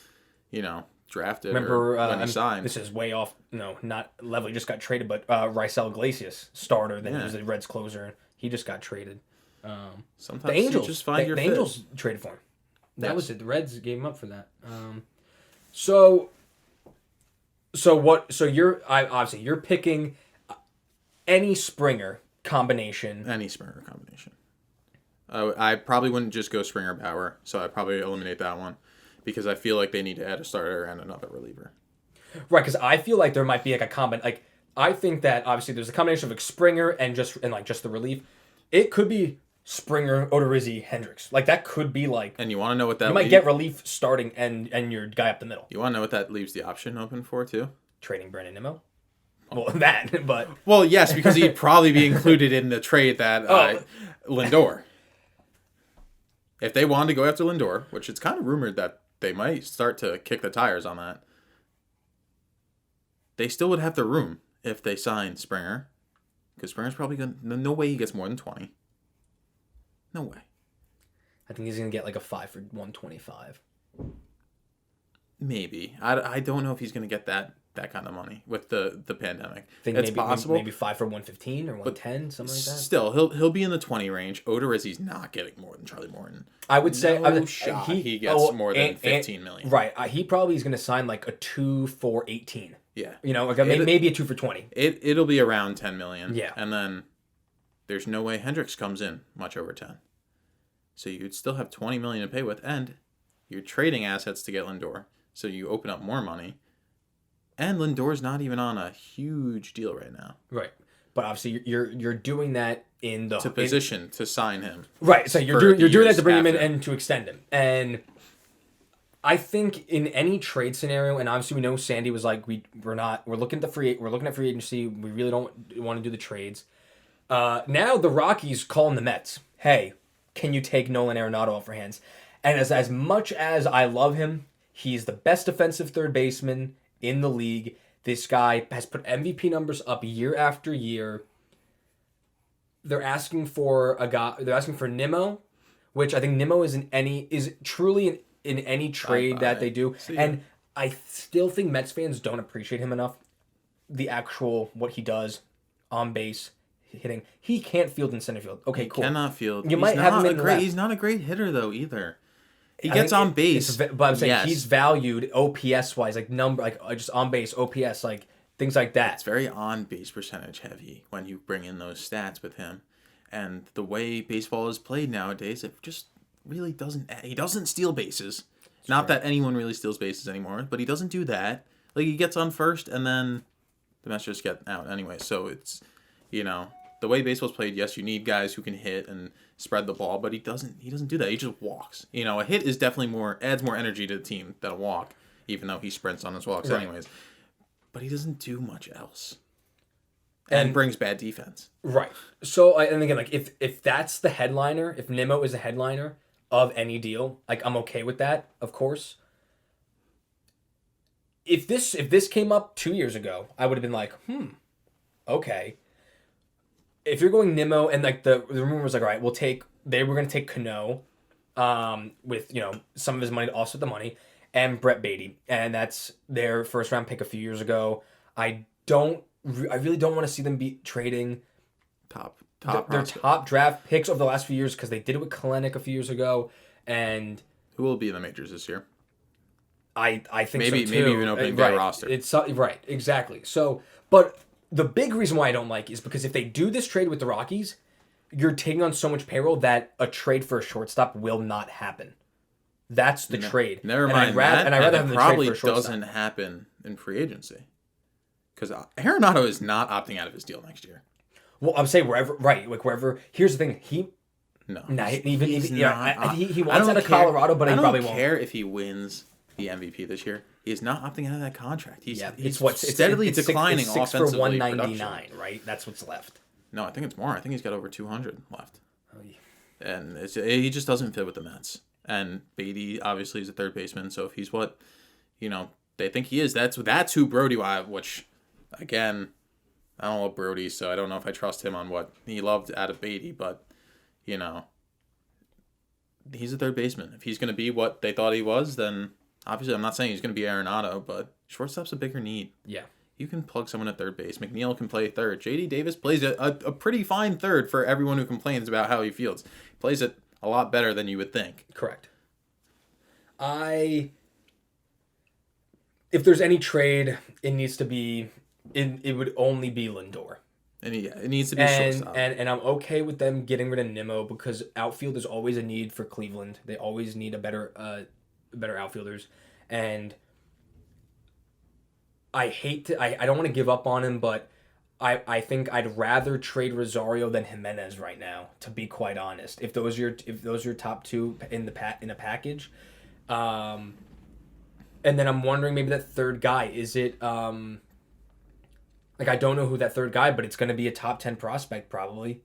drafted. Remember when he signed. This is way off. No, not level. He just got traded, but Raisel Iglesias starter. Then he was the Reds closer. He just got traded. Sometimes the Angels you just find your the fit. Angels traded for him. That was it. The Reds gave him up for that. So you're picking any Springer combination. Any Springer combination. I probably wouldn't just go Springer Bauer, so I'd probably eliminate that one because I feel like they need to add a starter and another reliever. Right, because I feel like there might be like a I think that obviously there's a combination of like Springer and just the relief. It could be Springer, Odorizzi, Hendricks. Like that could be like. And you want to know what that? You might get relief starting and your guy up the middle. You want to know what that leaves the option open for too? Trading Brandon Nimmo. Well, that, but. Well, yes, because he'd probably be included in the trade that Lindor. If they wanted to go after Lindor, which it's kind of rumored that they might start to kick the tires on that, they still would have the room if they signed Springer. Because Springer's probably going to... No way he gets more than 20. No way. I think he's going to get like a 5 for 125. Maybe. I don't know if he's going to get that kind of money with the pandemic. It's possible. Maybe 5 for 115 or 110, something like that. Still, he'll be in the 20 range. Odorizzi's not getting more than Charlie Morton. I would say he gets more than 15 million. Right. He probably is going to sign like a 2 for 18. Yeah. You know, maybe a 2 for 20. It'll be around 10 million. Yeah. And then there's no way Hendricks comes in much over 10. So you'd still have 20 million to pay with, and you're trading assets to get Lindor. So you open up more money. And Lindor's not even on a huge deal right now. Right. But obviously you're doing that to sign him. Right. So you're doing that to bring him in and to extend him. And I think in any trade scenario, and obviously we know Sandy was like, we're looking at free agency. We really don't want to do the trades. Now the Rockies calling the Mets, hey, can you take Nolan Arenado off our hands? And as much as I love him, he's the best defensive third baseman in the league. This guy has put MVP numbers up year after year. They're asking for They're asking for Nimmo, which I think Nimmo is truly in any trade that they do. And I still think Mets fans don't appreciate him enough. The actual what he does on base hitting. He can't field in center field. Okay, cool. He cannot field. You might have him in left. He's not a great hitter though either. He gets on base, but I'm saying he's valued OPS wise, just on base OPS, like things like that. It's very on base percentage heavy when you bring in those stats with him, and the way baseball is played nowadays, it just really doesn't. He doesn't steal bases. Not that anyone really steals bases anymore, but he doesn't do that. Like he gets on first, and then the Mets just get out anyway. So it's the way baseball's played. Yes, you need guys who can hit and spread the ball, but he doesn't do that. He just walks. A hit is definitely adds more energy to the team than a walk, even though he sprints on his walks anyways. But he doesn't do much else. And brings bad defense. Right. So and again, like if that's the headliner, if Nimmo is the headliner, of any deal. Like, I'm okay with that, of course. If this came up 2 years ago, I would have been like, okay. If you're going Nimmo and like the rumor was like, all right, they were gonna take Cano, with some of his money to offset the money, and Brett Beatty, and that's their first round pick a few years ago. I really don't want to see them be trading their top draft picks over the last few years, because they did it with Kalenic a few years ago, and who will be in the majors this year? I think maybe so too. even opening day roster. It's right, exactly. So, but the big reason why I don't like is because if they do this trade with the Rockies, you're taking on so much payroll that a trade for a shortstop will not happen. That's the trade. Never mind. I'd rather have the trade for a shortstop. Probably doesn't happen in free agency, because Arenado is not opting out of his deal next year. Well, I'm saying wherever. Here's the thing. He wants out of Colorado, but he probably won't. I don't care if he wins the MVP this year. He's not opting out of that contract. He's steadily declining it's 6 offensively. for 199, right? That's what's left. No, I think it's more. I think he's got over 200 left. Oh, yeah. And he just doesn't fit with the Mets. And Beatty obviously is a third baseman, so if he's what they think he is, that's who Brody will, which again, I don't love Brody, so I don't know if I trust him on what he loved out of Beatty, but he's a third baseman. If he's going to be what they thought he was, then obviously I'm not saying he's going to be Arenado, but shortstop's a bigger need. Yeah. You can plug someone at third base. McNeil can play third. J.D. Davis plays a pretty fine third for everyone who complains about how he fields. He plays it a lot better than you would think. Correct. If there's any trade, it needs to be, it would only be Lindor. And it needs to be shortstop. And I'm okay with them getting rid of Nimmo, because outfield is always a need for Cleveland. They always need a better outfielders. And I don't want to give up on him, but I think I'd rather trade Rosario than Jimenez right now, to be quite honest. If those are your top two in a package, and then I'm wondering, maybe that third guy, is it I don't know who that third guy, but it's going to be a top 10 prospect probably.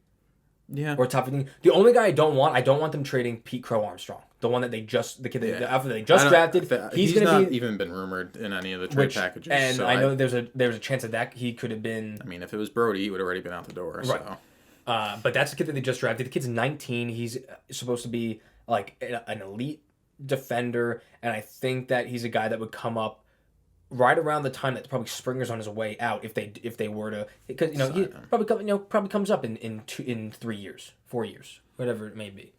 Yeah. Or top 15. The only guy I don't want them trading Pete Crow Armstrong. The one that they just drafted. He's not even been rumored in any of the trade packages. And so I know there's a chance that he could have been. I mean, if it was Brody, he would have already been out the door. Right. So. But that's the kid that they just drafted. The kid's 19. He's supposed to be like an elite defender, and I think that he's a guy that would come up right around the time that probably Springer's on his way out, if they were to, because he probably comes up in 3 years, 4 years, whatever it may be.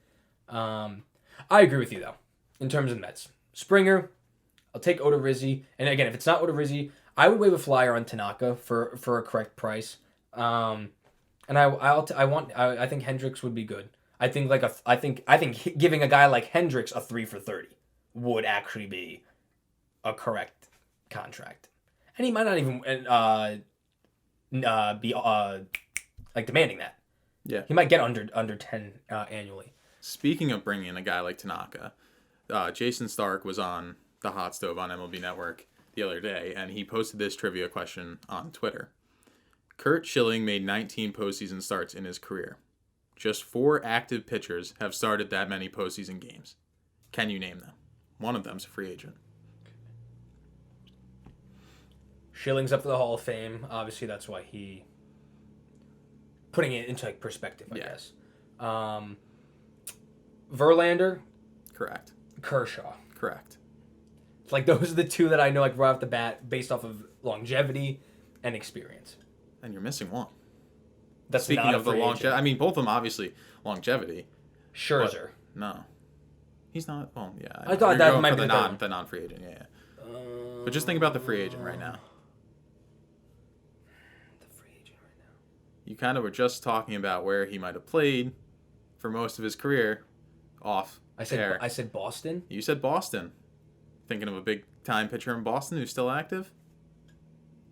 I agree with you though, in terms of the Mets. Springer, I'll take Odorizzi, and again, if it's not Odorizzi, I would wave a flyer on Tanaka for a correct price. And I think Hendricks would be good. I think giving a guy like Hendricks a 3 for 30 would actually be a correct contract, and he might not even be demanding that. Yeah, he might get under 10 annually. Speaking of bringing in a guy like Tanaka, Jason Stark was on the Hot Stove on MLB Network the other day, and he posted this trivia question on Twitter. Kurt Schilling made 19 postseason starts in his career. Just 4 active pitchers have started that many postseason games. Can you name them? One of them's a free agent. Schilling's up to the Hall of Fame. Obviously, that's why he putting it into perspective, I guess. Verlander. Correct. Kershaw. Correct. Like, those are the two that I know, like, right off the bat, based off of longevity and experience. And you're missing one. That's Speaking of the longevity, I mean, both of them obviously longevity. Scherzer. No, he's not. Well, yeah. I thought that might be the non-free agent. Yeah. But just think about the free agent right now. The free agent right now. You kind of were just talking about where he might have played for most of his career. I said Boston. You said Boston. Thinking of a big time pitcher in Boston who's still active.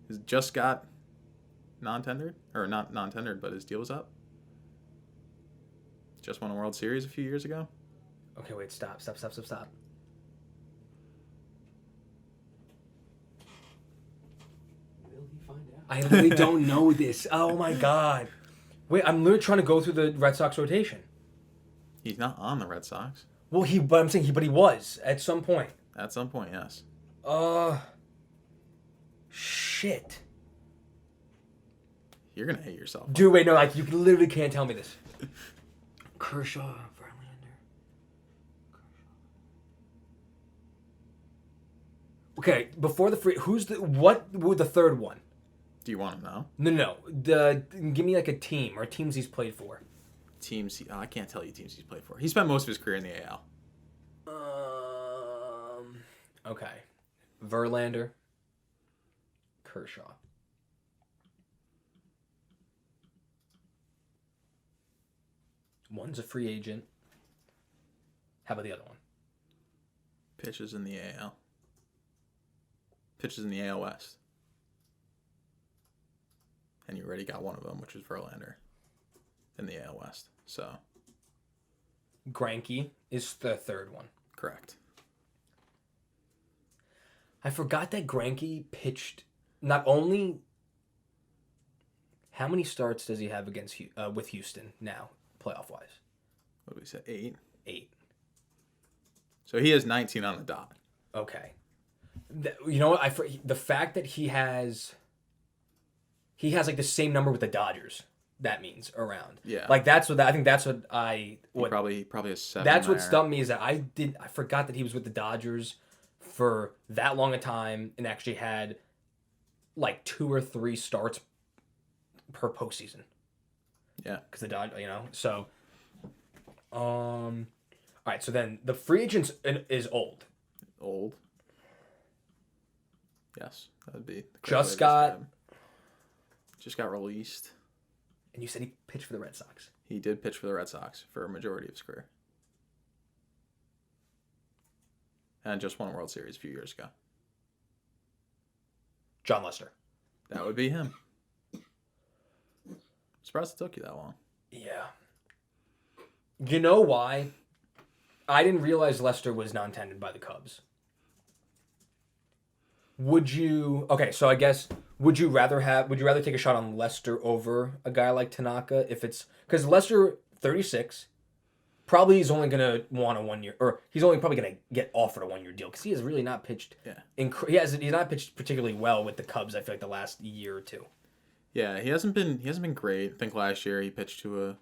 Who's just got non-tendered, or not non-tendered, but his deal was up. Just won a World Series a few years ago. Okay, wait, stop. Will he find out? I literally don't know this. Oh my god. Wait, I'm literally trying to go through the Red Sox rotation. He's not on the Red Sox. Well, but I'm saying but he was at some point. At some point, yes. Shit. You're gonna hate yourself. Dude, wait, no, like you literally can't tell me this. Kershaw, Verlander. Okay, before the free, what would the third one? Do you want to know? No. Give me like a team or teams he's played for. I can't tell you teams he's played for. He spent most of his career in the AL. Okay. Verlander. Kershaw. One's a free agent. How about the other one? Pitches in the AL. Pitches in the AL West. And you already got one of them, which is Verlander in the AL West. So. Greinke is the third one. Correct. I forgot that Greinke pitched not only. How many starts does he have against with Houston now, playoff wise? What did we say? 8? 8. So he has 19 on the dot. Okay. You know what? The fact that he has like the same number with the Dodgers. That means around. Yeah. Like that's what I think. That's what He probably has 7. That's what stumped me is that I forgot that he was with the Dodgers for that long a time and actually had like 2 or 3 starts per postseason. Yeah. Because the Dodgers, so. All right. So then the free agent is old. Old. Yes, that would be. Just got released. And you said he pitched for the Red Sox. He did pitch for the Red Sox for a majority of his career. And just won a World Series a few years ago. John Lester. That would be him. Surprised it took you that long. Yeah. You know why? I didn't realize Lester was non-tendered by the Cubs. So I guess would you rather take a shot on Lester over a guy like Tanaka if it's because Lester 36 probably is only gonna want a 1 year or he's only probably gonna get offered a 1 year deal because he has really not pitched. Yeah. He's not pitched particularly well with the Cubs. I feel like the last year or two. Yeah, he hasn't been great. I think last year he pitched to a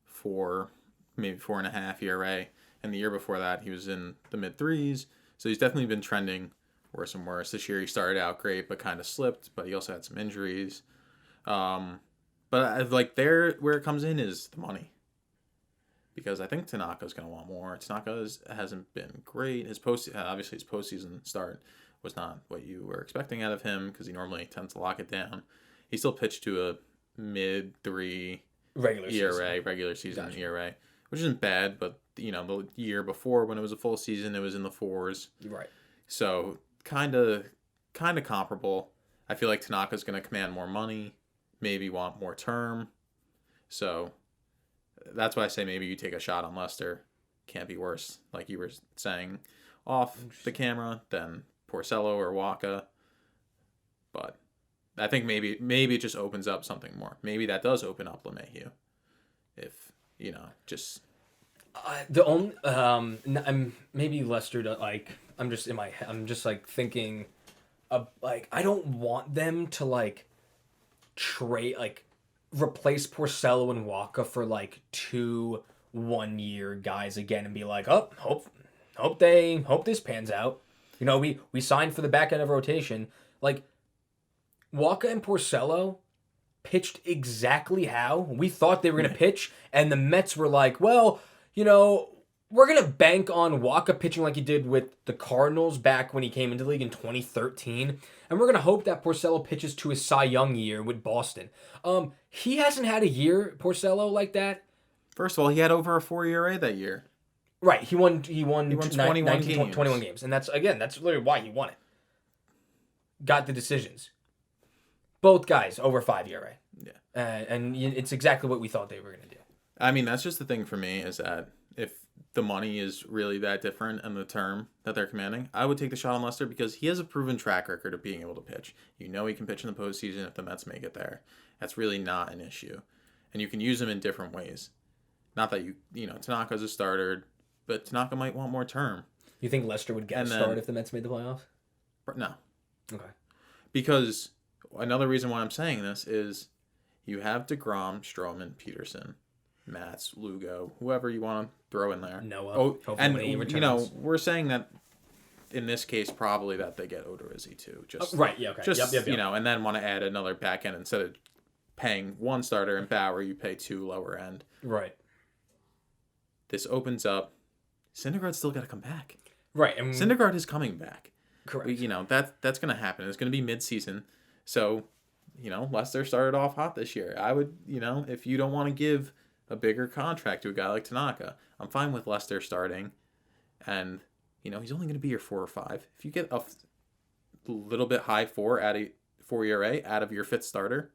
4, maybe 4.5 ERA, and the year before that he was in the mid 3s. So he's definitely been trending worse and worse. This year he started out great, but kind of slipped. But he also had some injuries. But where it comes in is the money, because I think Tanaka's going to want more. Tanaka hasn't been great. His postseason start was not what you were expecting out of him because he normally tends to lock it down. He still pitched to a mid 3 regular season ERA, which isn't bad. But the year before when it was a full season, it was in the 4s. Right. So kind of comparable. I feel like Tanaka's going to command more money, maybe want more term. So that's why I say maybe you take a shot on Lester. Can't be worse, like you were saying, off the camera than Porcello or Waka. But I think maybe it just opens up something more. Maybe that does open up LeMahieu. If, just... The only maybe Lester I'm just in my head. I'm just thinking, I don't want them to trade replace Porcello and Waka for 2 1-year guys again and be like, oh, hope this pans out. We signed for the back end of rotation. Waka and Porcello pitched exactly how we thought they were gonna pitch, and the Mets were like, well. We're going to bank on Waka pitching like he did with the Cardinals back when he came into the league in 2013. And we're going to hope that Porcello pitches to his Cy Young year with Boston. He hasn't had a year, Porcello, like that. First of all, he had over a 4 ERA that year. Right. He won 21 games. And that's literally why he won it. Got the decisions. Both guys over 5 ERA. Yeah. And it's exactly what we thought they were going to do. I mean, that's just the thing for me is that if the money is really that different and the term that they're commanding, I would take the shot on Lester because he has a proven track record of being able to pitch. He can pitch in the postseason if the Mets make it there. That's really not an issue. And you can use him in different ways. Not that Tanaka's a starter. but Tanaka might want more term. You think Lester would get a start if the Mets made the playoffs? No. Okay. Because another reason why I'm saying this is you have DeGrom, Stroman, Peterson, Matz, Lugo, whoever you want to throw in there. Noah. And we're saying that in this case probably that they get Odorizzi too. Right. Yeah. Okay. Just yep. And then want to add another back end instead of paying one starter and Bauer, you pay two lower end. Right. This opens up. Syndergaard's still got to come back. Right. Syndergaard is coming back. Correct. That's going to happen. It's going to be mid-season. So, Lester started off hot this year. I would, if you don't want to give a bigger contract to a guy like Tanaka, I'm fine with Lester starting. And, he's only going to be your 4 or 5. If you get a little bit high 4 at a 4 ERA out of your 5th starter,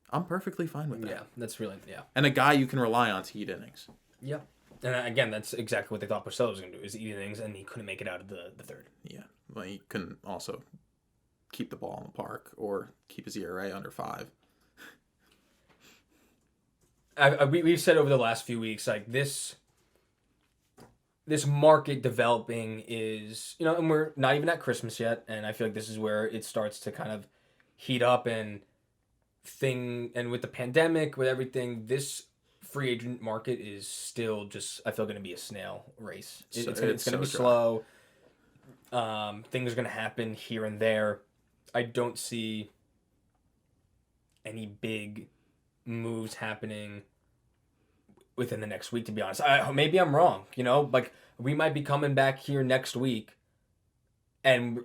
I'm perfectly fine with that. Yeah, that's really, And a guy you can rely on to eat innings. Yeah. And again, that's exactly what they thought Porcello was going to do, is eat innings, and he couldn't make it out of the 3rd. Yeah. Well, he couldn't also keep the ball in the park or keep his ERA under 5. We've said over the last few weeks, like, this market developing is, and we're not even at Christmas yet, and I feel like this is where it starts to kind of heat up and with the pandemic, with everything, this free agent market is still just, I feel, going to be a snail race. It's going to be slow. Things are going to happen here and there. I don't see any big moves happening within the next week, to be honest. Maybe I'm wrong. Like, we might be coming back here next week and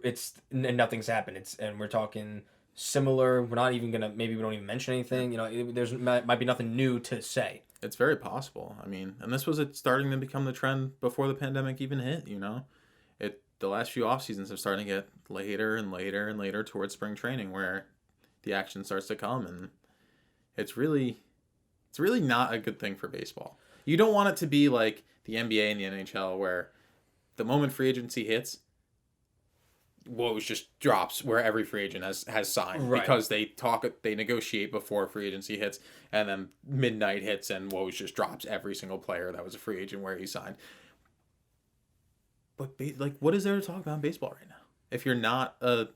nothing's happened. And we're talking similar. We're not even gonna. Maybe we don't even mention anything. There's might be nothing new to say. It's very possible. I mean, and this was starting to become the trend before the pandemic even hit. The last few off seasons are starting to get later and later and later towards spring training, where the action starts to come, and it's really not a good thing for baseball. You don't want it to be like the NBA and the NHL, where the moment free agency hits, Woj just drops where every free agent has signed, right? Because they negotiate before free agency hits, and then midnight hits and Woj just drops every single player that was a free agent where he signed. But what is there to talk about in baseball right now if you're not a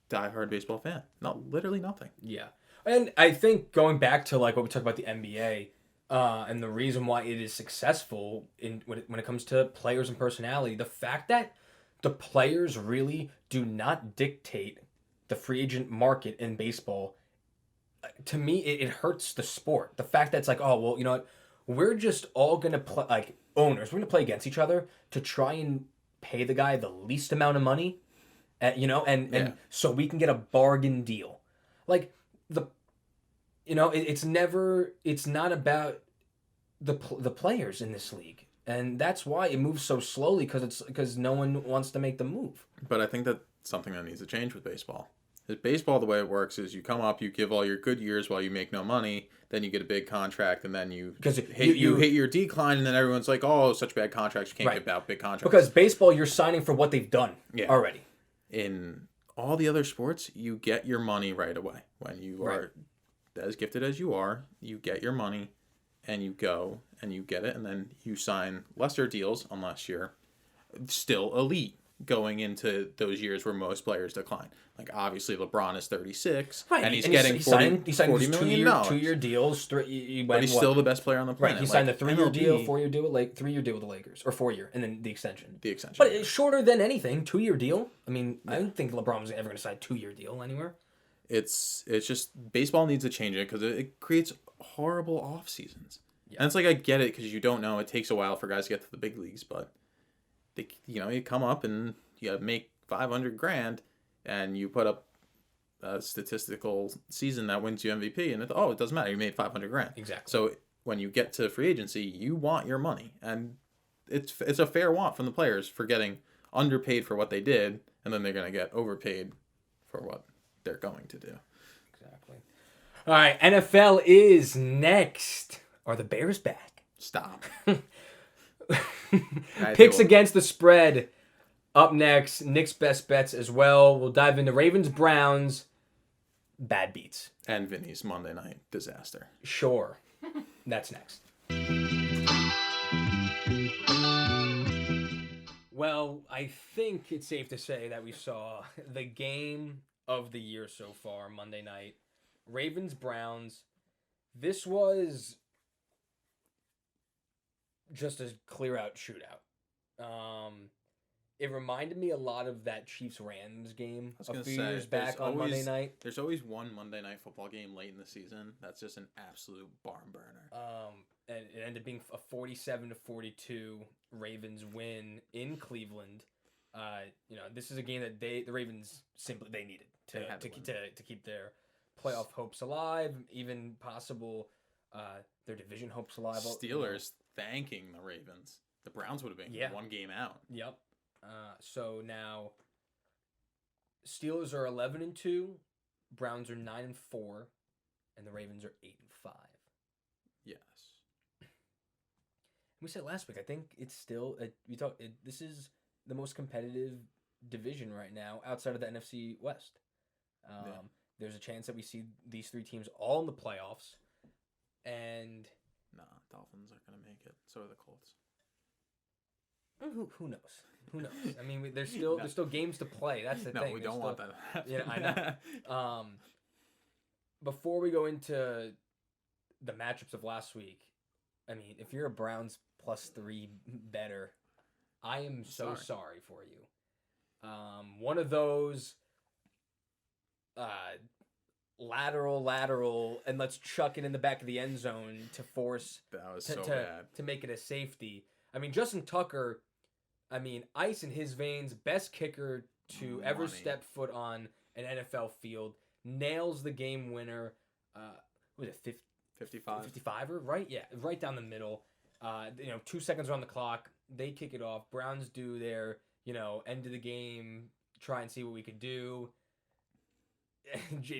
diehard baseball fan? Literally nothing. Yeah, and I think going back to like what we talked about the NBA, and the reason why it is successful when it comes to players and personality, the fact that the players really do not dictate the free agent market in baseball. To me, it hurts the sport. The fact that it's like, oh, well, you know what? We're just all going to play, like owners, we're going to play against each other to try and pay the guy the least amount of money, and so we can get a bargain deal. Like, it's not about the players in this league. And that's why it moves so slowly, because no one wants to make the move. But I think that's something that needs to change with baseball. With baseball, the way it works is you come up, you give all your good years while you make no money, then you get a big contract, and then you hit your decline, and then everyone's like, oh, such bad contracts, you can't give out big contracts. Because baseball, you're signing for what they've done already. In all the other sports, you get your money right away. When you are as gifted as you are, you get your money, and you go and you get it, and then you sign lesser deals unless you're still elite going into those years where most players decline. Like, obviously, LeBron is 36, and he's getting $40 million. 2-year deals. But he's still the best player on the planet. Right, he signed a 3-year deal, 4-year deal, 3-year deal with the Lakers, or 4-year, and then the extension. But it's shorter than anything. 2-year deal. I mean, I don't think LeBron was ever going to sign a 2-year deal anywhere. It's just baseball needs to change it because it creates horrible off seasons. Yeah. And it's like, I get it because you don't know. It takes a while for guys to get to the big leagues, but you come up and you make $500,000 and you put up a statistical season that wins you MVP, and it doesn't matter. You made $500,000. Exactly. So when you get to free agency, you want your money, and it's a fair want from the players for getting underpaid for what they did, and then they're going to get overpaid for what they're going to do. Exactly. All right, NFL is next. Are the Bears back? Stop. Picks against the spread. Up next, Nick's best bets as well. We'll dive into Ravens-Browns. Bad beats. And Vinny's Monday night disaster. Sure. That's next. Well, I think it's safe to say that we saw the game of the year so far, Monday night. Ravens-Browns. This was just a clear-out shootout. It reminded me a lot of that Chiefs-Rams game a few years back on Monday night. There's always one Monday night football game late in the season that's just an absolute barn burner. And it ended up being a 47-42 Ravens win in Cleveland. This is a game that the Ravens simply needed to keep their playoff hopes alive, even possible their division hopes alive. Steelers thanking the Ravens. The Browns would have been one game out. Yep. So now Steelers are 11-2, Browns are 9-4, and the Ravens are 8-5. Yes. We said last week, I think it's still this is the most competitive division right now outside of the NFC West. There's a chance that we see these three teams all in the playoffs, and Dolphins aren't going to make it. So are the Colts. Who knows? Who knows? I mean, there's still games to play. That's the thing. No, we don't want that to happen. Yeah, I know. Before we go into the matchups of last week, I mean, if you're a Browns +3 bettor, I am so sorry for you. One of those lateral, and let's chuck it in the back of the end zone to force that was so bad to make it a safety. I mean, Justin Tucker, ice in his veins, best kicker to ever step foot on an NFL field, nails the game winner. Was it 55er, right? Yeah, right down the middle. 2 seconds are on the clock. They kick it off. Browns do their, end of the game, try and see what we could do.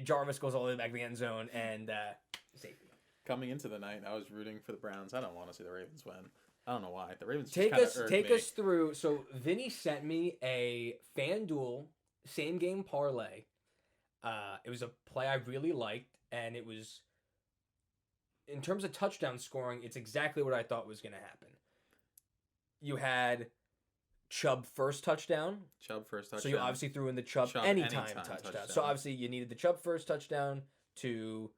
Jarvis goes all the way back to the end zone and safety. Coming into the night, I was rooting for the Browns. I don't want to see the Ravens win. I don't know why. The Ravens take us through. So Vinny sent me a FanDuel same game parlay. It was a play I really liked, and it was, in terms of touchdown scoring, it's exactly what I thought was going to happen. You had Chubb first touchdown. So you obviously threw in the Chubb anytime touchdown. So obviously you needed the Chubb first touchdown to,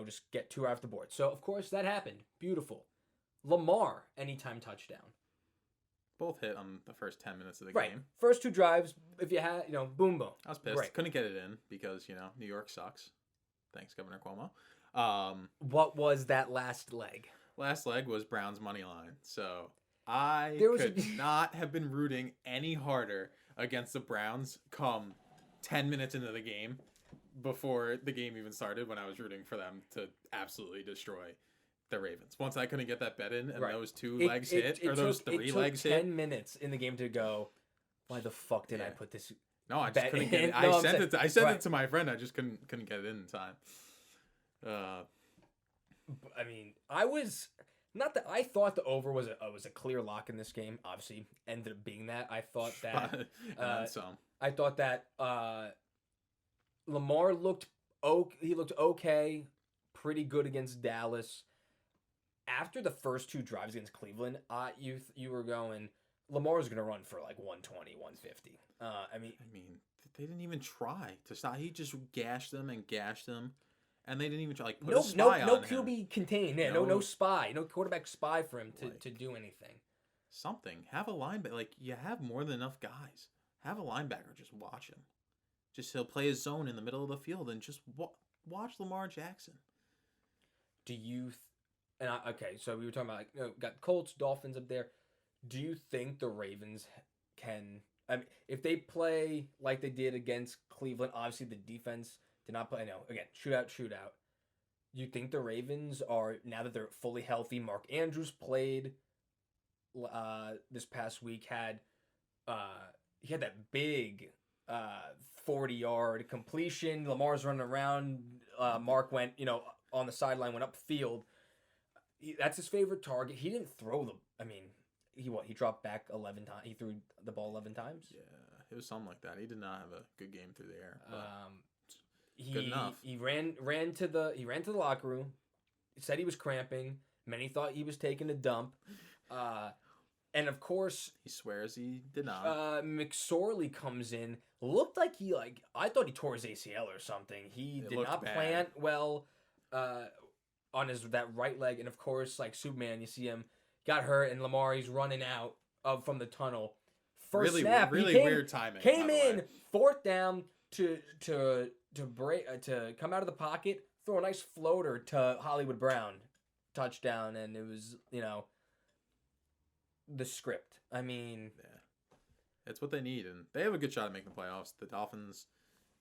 just get 2 off the board. So of course that happened. Beautiful. Lamar anytime touchdown. Both hit on the first 10 minutes of the right. game. First 2 drives, if you had, boom, boom. I was pissed. Right. Couldn't get it in because, New York sucks. Thanks, Governor Cuomo. What was that last leg? Last leg was Browns money line. So I could not have been rooting any harder against the Browns come 10 minutes into the game before the game even started, when I was rooting for them to absolutely destroy the Ravens. Once I couldn't get that bet in, and those 2 legs hit, or those 3 legs hit. 10 minutes in the game to go, why the fuck did I put this No, I just couldn't get it. I sent it to my friend. I just couldn't get it in time. I thought the over was a clear lock in this game. Obviously, ended up being that. I thought that. I thought that Lamar looked okay, pretty good against Dallas. After the first 2 drives against Cleveland, you were going, Lamar's going to run for like 120, 150. They didn't even try to stop. He just gashed them, and they didn't even try, put a spy on him. No QB contained. Yeah, no spy. No quarterback spy for him to do anything. Something. Have a linebacker. You have more than enough guys. Have a linebacker. Just watch him. He'll play his zone in the middle of the field and just watch Lamar Jackson. Do you... so we were talking about, got Colts, Dolphins up there. Do you think the Ravens can... if they play like they did against Cleveland, obviously the defense did not play. No, again, shootout. Do you think the Ravens are, now that they're fully healthy, Mark Andrews played this past week, he had that big 40-yard completion. Lamar's running around. Mark went, on the sideline, went upfield. That's his favorite target. He didn't throw he dropped back 11 times. He threw the ball 11 times. Yeah, it was something like that. He did not have a good game through the air. Good enough. He ran to the locker room. He said he was cramping. Many thought he was taking a dump. And of course, He swears he did not. McSorley comes in. Looked like I thought he tore his ACL or something. He did not plant well on that right leg. And of course, like Superman, you see him got hurt, and Lamar, he's running out from the tunnel. First snap, really weird timing. Came in 4th down to break to come out of the pocket, throw a nice floater to Hollywood Brown, touchdown, and it was the script. I mean, yeah, it's what they need, and they have a good shot at making the playoffs. The Dolphins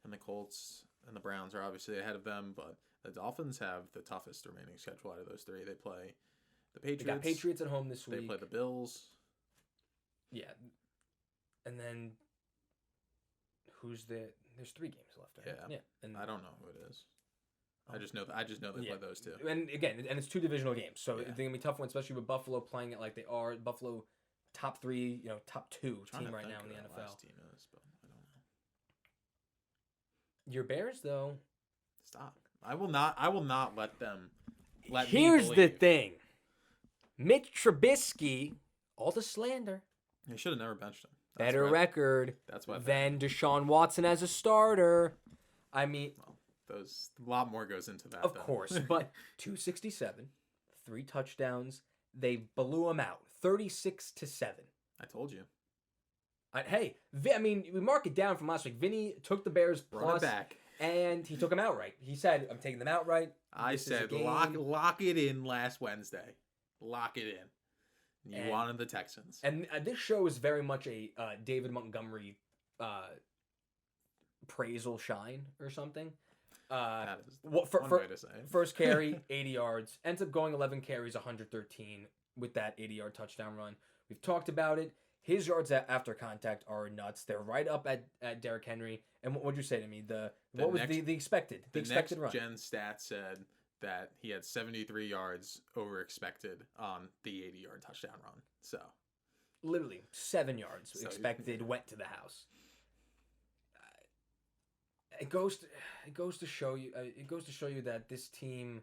and the Colts and the Browns are obviously ahead of them, but the Dolphins have the toughest remaining schedule out of those three. They play the Patriots. They got Patriots at home this week. They play the Bills. Yeah. And then there's 3 games left. Right? Yeah. And I don't know who it is. I just know they play those two. And again, it's 2 divisional games, so it's gonna be a tough one, especially with Buffalo playing it like they are. Buffalo, top 3, top 2 team right now in the NFL. Last team is, but I don't know. Your Bears, though. Stop! I will not let them. Here's the thing, Mitch Trubisky, all the slander. They should have never benched him. Better record. That's what. Than Deshaun Watson as a starter. I mean, a lot more goes into that. Of course, but 267, 3 touchdowns. They blew him out, 36-7. I told you. We mark it down from last week. Vinny took the Bears plus, back, and he took them outright. He said, "I'm taking them outright." I said, "Lock it in." Last Wednesday, lock it in. You wanted the Texans, and this show is very much a David Montgomery praisal shine or something. That is one way to say it. First carry, 80 yards. Ends up going 11 carries, 113 with that 80-yard touchdown run. We've talked about it. His yards after contact are nuts. They're right up at Derrick Henry. And what would you say to me? What was the expected? The expected run. Gen Stat said that he had 73 yards over expected on the 80-yard touchdown run. So literally 7 yards expected went to the house. It goes to show you that this team.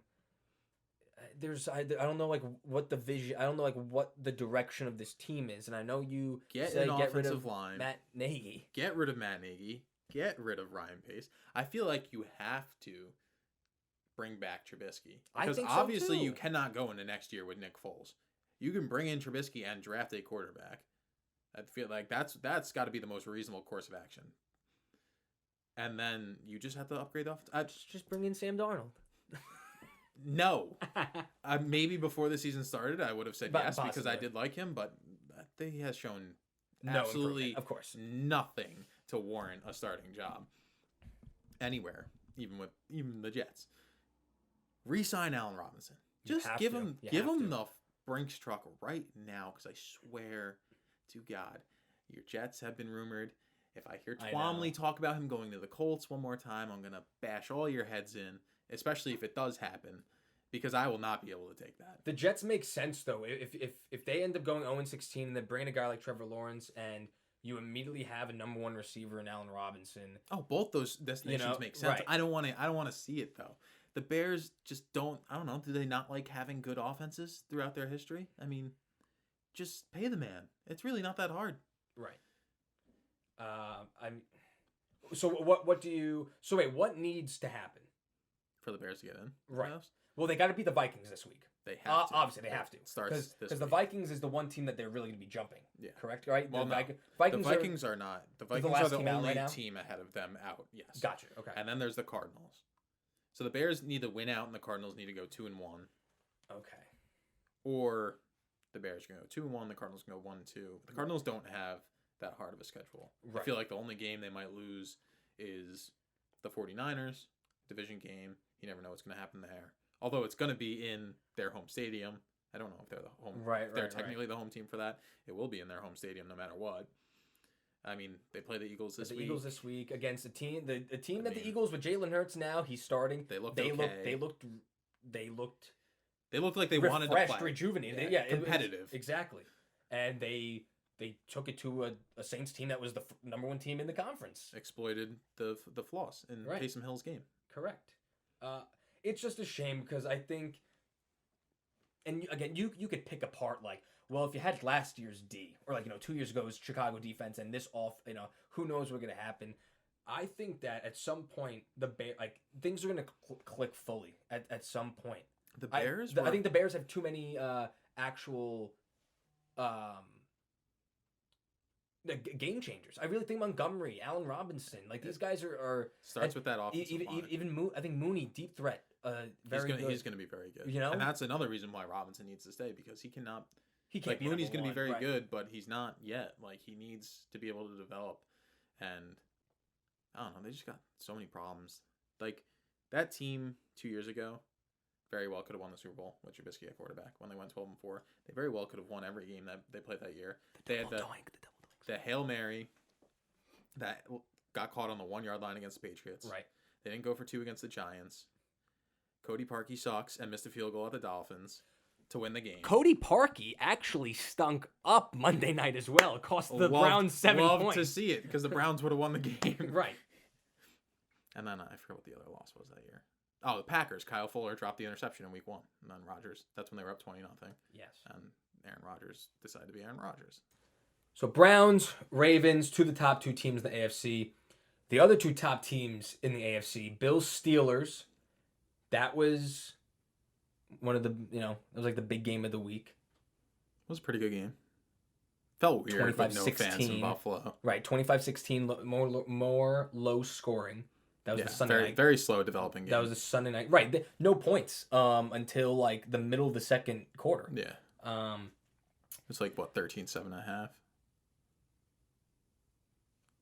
I don't know what the vision. I don't know what the direction of this team is, and I know you get rid of line. Matt Nagy. Get rid of Matt Nagy. Get rid of Ryan Pace. I feel like you have to bring back Trubisky because obviously you cannot go into next year with Nick Foles. You can bring in Trubisky and draft a quarterback. I feel like that's got to be the most reasonable course of action. And then you just have to upgrade the offense. Just bring in Sam Darnold. No. Maybe before the season started, I would have said yes because I did like him, but he has shown absolutely of course, nothing to warrant a starting job anywhere, even the Jets. Re-sign Allen Robinson. Just give him the Brinks truck right now because I swear to God, your Jets have been rumored. If I hear Twomley talk about him going to the Colts one more time, I'm going to bash all your heads in, especially if it does happen, because I will not be able to take that. The Jets make sense, though. If they end up going 0-16 and then bring a guy like Trevor Lawrence and you immediately have a number 1 receiver in Allen Robinson. Oh, both those destinations make sense. Right. I don't want to see it, though. The Bears just don't, I don't know, do they not like having good offenses throughout their history? I mean, just pay the man. It's really not that hard. Right. What needs to happen for the Bears to get in? Right. Playoffs? Well, they got to beat the Vikings this week. They have to. Obviously, they have to. Starts because the Vikings is the one team that they're really going to be jumping. Yeah. Correct. Right. Well, the Vikings are not. The Vikings are the only team ahead of them out. Yes. Gotcha. Okay. And then there's the Cardinals. So the Bears need to win out, and the Cardinals need to go 2-1. Okay. Or the Bears can go 2-1. The Cardinals can go 1-2. The Cardinals don't have that hard of a schedule. Right. I feel like the only game they might lose is the 49ers division game. You never know what's going to happen there. Although it's going to be in their home stadium. I don't know if they're the home. Right. They're technically the home team for that. It will be in their home stadium no matter what. I mean, they play the Eagles this week. The Eagles this week against the team that the Eagles with Jalen Hurts now. He's starting. They looked okay. They looked like they wanted to play. Rejuvenated. Yeah, competitive. Exactly. And they took it to a Saints team that was the number 1 team in the conference. Exploited the flaws in Taysom Hill's game. Correct. It's just a shame because I think again, you could pick apart like, well, if you had last year's D or 2 years ago's Chicago defense and this who knows what's gonna happen. I think that at some point things are gonna click fully at some point. The Bears. I think the Bears have too many actual game changers. I really think Montgomery, Allen Robinson, these guys are starts with that offensive line. Even I think Mooney, deep threat. Very good. He's gonna be very good. And that's another reason why Robinson needs to stay because he cannot. He can't. Mooney's gonna be very good, but he's not yet. He needs to be able to develop, and I don't know. They just got so many problems. That team 2 years ago, very well could have won the Super Bowl with Trubisky at quarterback when they went 12-4. They very well could have won every game that they played that year. They had the Hail Mary that got caught on the 1 yard line against the Patriots. Right. They didn't go for 2 against the Giants. Cody Parkey sucks and missed a field goal at the Dolphins to win the game. Cody Parkey actually stunk up Monday night as well. It cost the Browns 7 points. Love to see it because the Browns would have won the game. Right. And then I forgot what the other loss was that year. Oh, the Packers. Kyle Fuller dropped the interception in week 1. And then Rodgers. That's when they were up 20-0. Yes. And Aaron Rodgers decided to be Aaron Rodgers. So Browns, Ravens, the top 2 teams in the AFC. The other 2 top teams in the AFC, Bills, Steelers. That was one of the, it was the big game of the week. It was a pretty good game. Felt weird with no fans in Buffalo. Right, 25-16, more low scoring. That was the Sunday night. Very slow developing game. That was the Sunday night. Right, no points until the middle of the second quarter. Yeah. It's 13-7.5?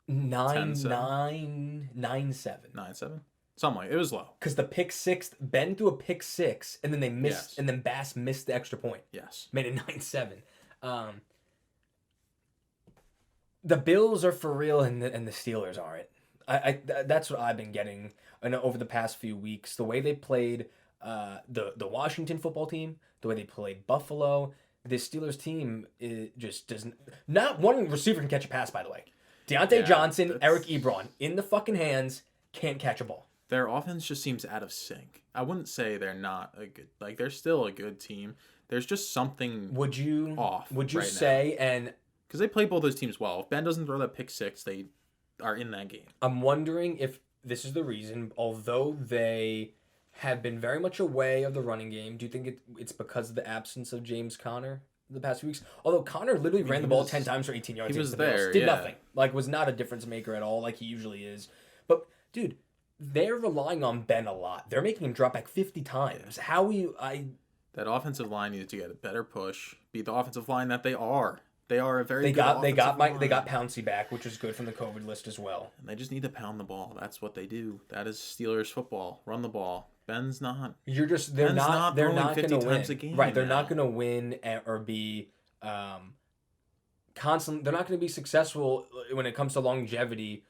9-7. 9-7? Something like it was low. Because the pick six, Ben threw a pick six, and then they missed, Yes. and then Bass missed the extra point. Yes. Made it 9-7. The Bills are for real, and the Steelers aren't. That's what I've been getting over the past few weeks. The way they played the Washington football team, the way they played Buffalo, this Steelers team just doesn't. Not one receiver can catch a pass, by the way. Deontay Johnson, Eric Ebron, in the fucking hands, can't catch a ball. Their offense just seems out of sync. I wouldn't say they're not a good. They're still a good team. There's just something. Off? Would you right say now. and? Because they play both those teams well. If Ben doesn't throw that pick six, they are in that game. I'm wondering if this is the reason. Although they have been very much away of the running game, do you think it's because of the absence of James Conner the past few weeks? Although Conner literally ran the ball 10 times for 18 yards. He was the there, Bills. Did nothing. Was not a difference maker at all, like he usually is. But dude, they're relying on Ben a lot. They're making him drop back 50 times. How that offensive line needs to get a better push. Be the offensive line that they are. They are a very they good got line. They got Pouncey back, which is good from the COVID list as well. And they just need to pound the ball. That's what they do. That is Steelers football. Run the ball. Ben's not. They're not going to win. Right, they're not going to win or be constant. They're not going to be successful when it comes to longevity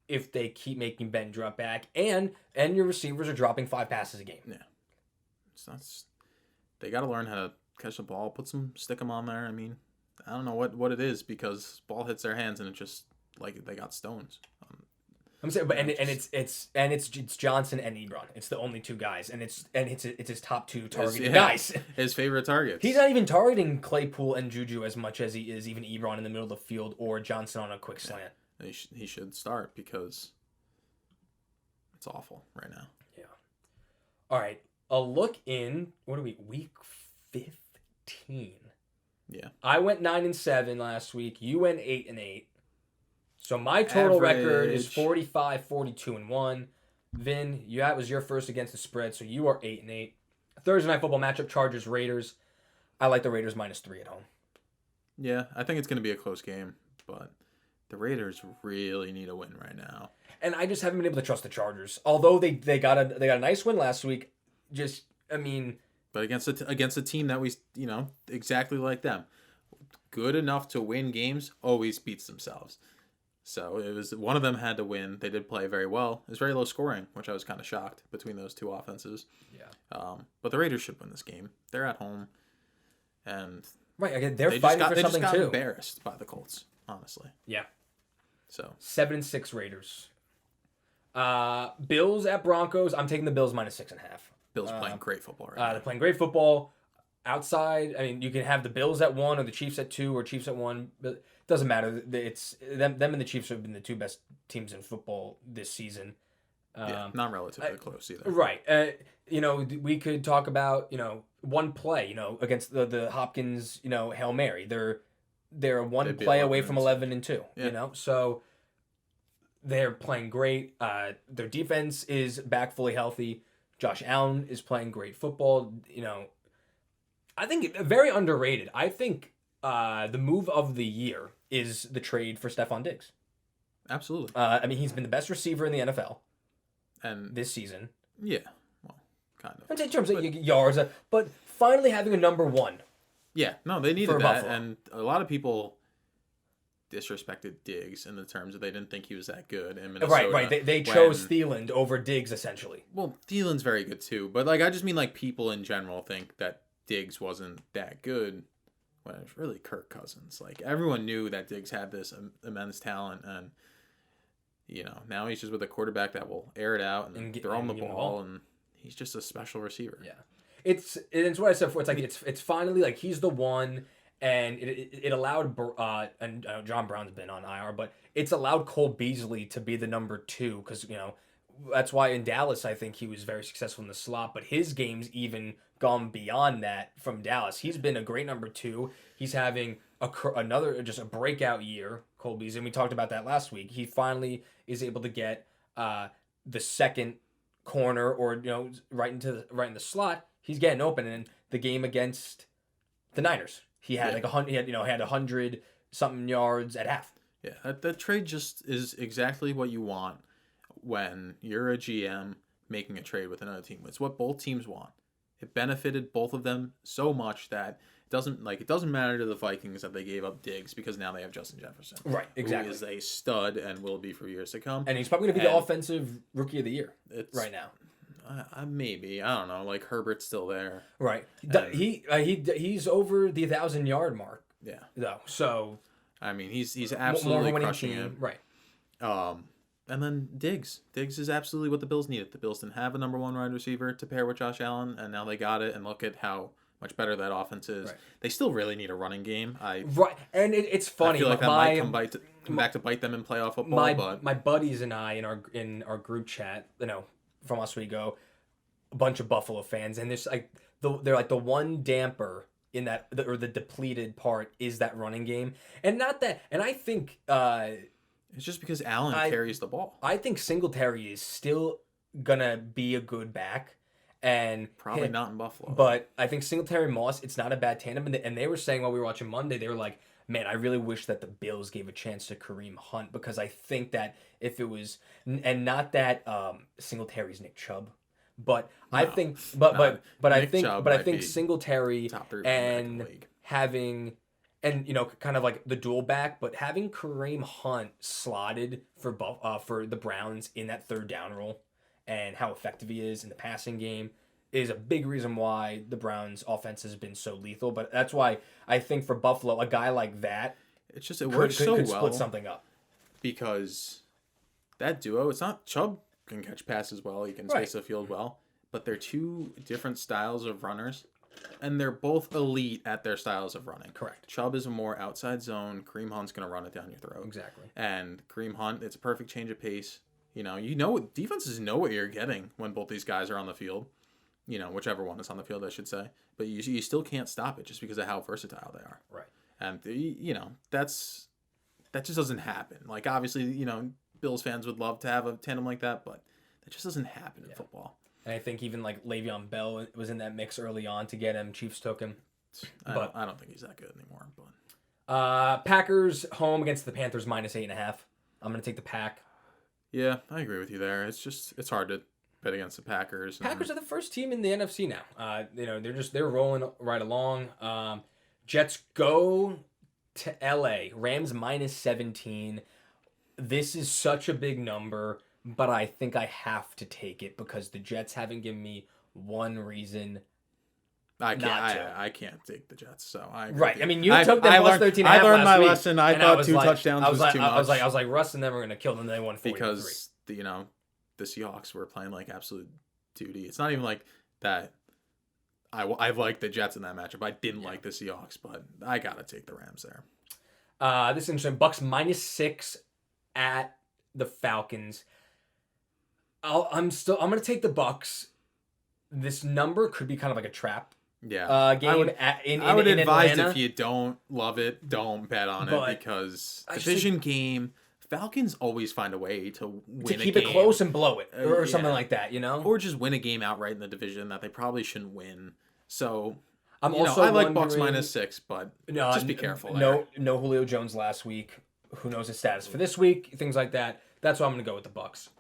if they keep making Ben drop back and your receivers are dropping 5 passes a game. Yeah, they got to learn how to catch the ball. Stick them on there. I mean, I don't know what it is because ball hits their hands and it just they got stones. I'm saying, but it's Johnson and Ebron. It's the only 2 guys, and it's his top 2 targeted guys. His favorite targets. He's not even targeting Claypool and Juju as much as he is even Ebron in the middle of the field or Johnson on a quick slant. He should start because it's awful right now. Yeah. All right. A look in week 15. Yeah. I went 9-7 last week. You went 8-8. So my total record is 45-42-1. Vin, that was your first against the spread, so you are 8-8. Thursday night football matchup: Chargers Raiders. I like the Raiders -3 at home. Yeah, I think it's going to be a close game, but the Raiders really need a win right now. And I just haven't been able to trust the Chargers. Although they got a nice win last week. But against a team that we exactly like them, good enough to win games, always beats themselves. So it was one of them had to win. They did play very well. It was very low scoring, which I was kind of shocked between those 2 offenses. Yeah. But the Raiders should win this game. They're at home, and right again they're fighting for something too. They just got embarrassed by the Colts, honestly. Yeah. So 7-6 Raiders. Bills at Broncos. I'm taking the Bills -6.5. Bills playing great football right now. They're playing great football. outside, I mean, you can have the Bills at 1 or the Chiefs at 2 or Chiefs at 1, but it doesn't matter. It's them and the Chiefs have been the two best teams in football this season. Not relatively close either. Right. We could talk about, one play, against the Hopkins, Hail Mary. They're one play away from 11-2, so they're playing great. Their defense is back fully healthy. Josh Allen is playing great football. I think very underrated. I think the move of the year is the trade for Stephon Diggs. Absolutely. He's been the best receiver in the NFL and this season. Yeah, well, kind of. In terms of yards, but finally having a number one. Yeah, no, they needed that, Buffalo. And a lot of people disrespected Diggs in the terms that they didn't think he was that good in Minnesota. Right. They chose Thielen over Diggs, essentially. Well, Thielen's very good too, but I just mean people in general think that Diggs wasn't that good when it was really Kirk Cousins. Everyone knew that Diggs had this immense talent, and now he's just with a quarterback that will air it out and throw him the ball, and he's just a special receiver. Yeah, it's what I said before. It's finally he's the one. And it allowed, and John Brown's been on IR, but it's allowed Cole Beasley to be the number 2 because, that's why in Dallas I think he was very successful in the slot, but his game's even gone beyond that from Dallas. He's been a great number 2. He's having a breakout year, Cole Beasley, and we talked about that last week. He finally is able to get the second corner or, right in the slot. He's getting open, and the game against the Niners. He had 100. He had 100 something yards at half. Yeah, that trade just is exactly what you want when you're a GM making a trade with another team. It's what both teams want. It benefited both of them so much that it doesn't matter to the Vikings that they gave up Diggs because now they have Justin Jefferson. Right, exactly. Who is a stud and will be for years to come. And he's probably going to be the offensive rookie of the year right now. Maybe, I don't know. Herbert's still there, right? He's over the 1,000-yard mark. Yeah, though. So he's absolutely crushing it, right? And then Diggs is absolutely what the Bills needed. The Bills didn't have a number 1 wide receiver to pair with Josh Allen, and now they got it. And look at how much better that offense is. Right. They still really need a running game. Right, and it's funny. I feel like that might come back to bite them in playoff football. But my buddies and I in our group chat, from last week ago, a bunch of Buffalo fans, and there's they're the one damper in that, or the depleted part is that running game, and not that. And I think it's just because Allen carries the ball. I think Singletary is still gonna be a good back, and probably not in Buffalo. But I think Singletary Moss, it's not a bad tandem. And they were saying while we were watching Monday, they were like, man, I really wish that the Bills gave a chance to Kareem Hunt, because I think that if it was, and not that Singletary's Nick Chubb, but no, I think, but I think Singletary and having, and kind of the dual back, but having Kareem Hunt slotted for the Browns in that third down role, and how effective he is in the passing game, is a big reason why the Browns' offense has been so lethal. But that's why I think for Buffalo, a guy like that, it's just works so well, split something up, because that duo, it's not Chubb can catch passes well, he can space the field well, but they're two different styles of runners, and they're both elite at their styles of running. Correct. Chubb is a more outside zone. Kareem Hunt's going to run it down your throat. Exactly. And Kareem Hunt, it's a perfect change of pace. Defenses know what you're getting when both these guys are on the field. Whichever one is on the field, I should say. But you still can't stop it just because of how versatile they are. Right. And, that just doesn't happen. Obviously, Bills fans would love to have a tandem like that, but that just doesn't happen in football. And I think even Le'Veon Bell was in that mix early on to get him. Chiefs took him. I don't think he's that good anymore. But Packers home against the Panthers -8.5. I'm going to take the Pack. Yeah, I agree with you there. It's hard to bet against the Packers. Packers are the first team in the NFC now. They're rolling right along. Jets go to LA. Rams -17. This is such a big number, but I think I have to take it because the Jets haven't given me one reason. I can't take the Jets, so I agree. Right. I mean, you took them plus 13.5 I learned my week, lesson. I thought 2 touchdowns was too much. I was like, Russ and them are going to kill them. They won 43. Because, the Seahawks were playing absolute duty. It's not even like that I like the Jets in that matchup. I didn't like the Seahawks, but I gotta take the Rams there. This is interesting. Bucks -6 at the Falcons. I'm gonna take the Bucks. This number could be kind of like a trap. Yeah, Game I would in advise Atlanta. if you don't love it, don't bet on it because division game. Falcons always find a way to win to keep a game. it close and blow it or something like that, or just win a game outright in the division that they probably shouldn't win. So I like Bucks -6, but just be careful. No Julio Jones last week. Who knows his status for this week? Things like that. That's why I'm going to go with the Bucks.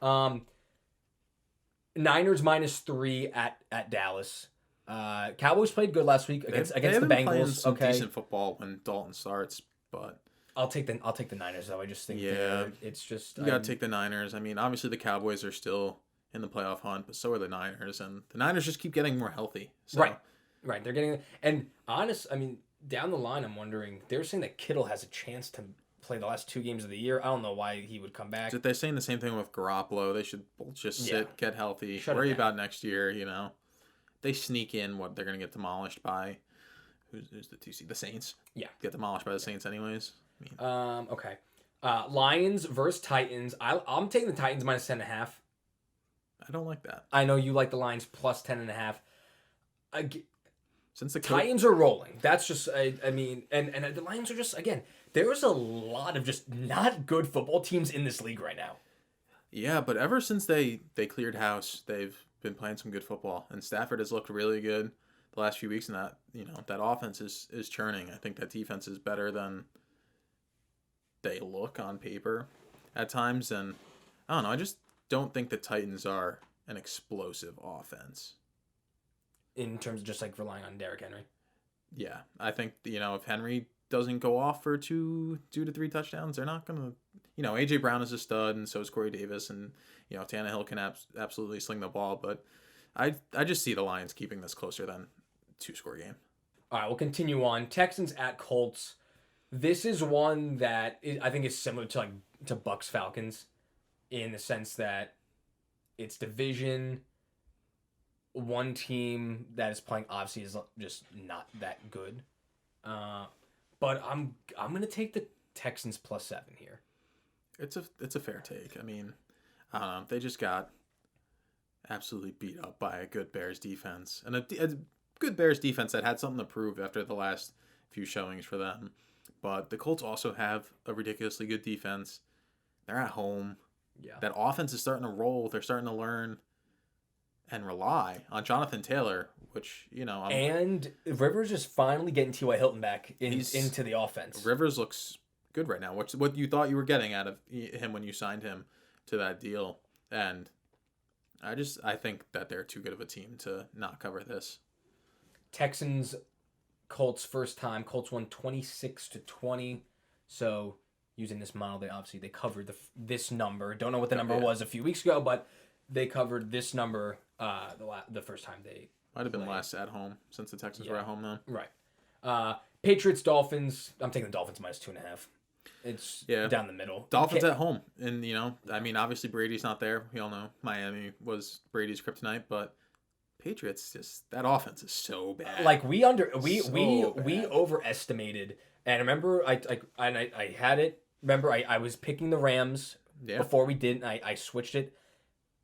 Niners -3 at Dallas. Cowboys played good last week against the Bengals. Playing some decent football when Dalton starts, but I'll take the Niners though. I just think it's just you gotta take the Niners. I mean, obviously the Cowboys are still in the playoff hunt, but so are the Niners, and the Niners just keep getting more healthy. So. Right. They're getting and honest. I mean, down the line, I'm wondering. They're saying that Kittle has a chance to play the last 2 games of the year. I don't know why he would come back. They're saying the same thing with Garoppolo. They should both just sit, get healthy, worry about next year. They sneak in what they're gonna get demolished by. Who's the 2 seed? The Saints. Yeah, get demolished by the Saints anyways. Okay. Lions versus Titans. I'm taking the Titans -10.5. I don't like that. I know you like the Lions +10.5. Since the Titans are rolling. That's just I mean, and the Lions are just again. There's a lot of just not good football teams in this league right now. Yeah, but ever since they cleared house, they've been playing some good football, and Stafford has looked really good the last few weeks, and that offense is churning. I think that defense is better than they look on paper at times, and I don't know. I just don't think the Titans are an explosive offense. In terms of just like relying on Derrick Henry. Yeah, I think if Henry doesn't go off for 2 to 3 touchdowns, they're not gonna. AJ Brown is a stud, and so is Corey Davis, and Tannehill can absolutely sling the ball, but I just see the Lions keeping this closer than 2-score game. All right, we'll continue on. Texans at Colts. This is one that I think is similar to Bucks Falcons, in the sense that it's division. One team that is playing obviously is just not that good. But I'm gonna take the Texans +7 here. It's a fair take. I mean, I don't know. They just got absolutely beat up by a good Bears defense, and a good Bears defense that had something to prove after the last few showings for them. But the Colts also have a ridiculously good defense. They're at home. Yeah. That offense is starting to roll. They're starting to learn and rely on Jonathan Taylor, which, and Rivers is finally getting T.Y. Hilton back into the offense. Rivers looks good right now. What you thought you were getting out of him when you signed him to that deal. And I think that they're too good of a team to not cover this. Texans, Colts first time. Colts won 26-20. So using this model, they covered this number. Don't know what the number was a few weeks ago, but they covered this number the first time they might have been last at home, since the Texans were at home now. Right. Patriots, Dolphins. I'm taking the Dolphins -2.5. It's down the middle. Dolphins at home, and obviously Brady's not there. We all know Miami was Brady's kryptonite, but Patriots, just that offense is so bad. Like we overestimated, and I remember I had it. Remember I was picking the Rams before we did. And I switched it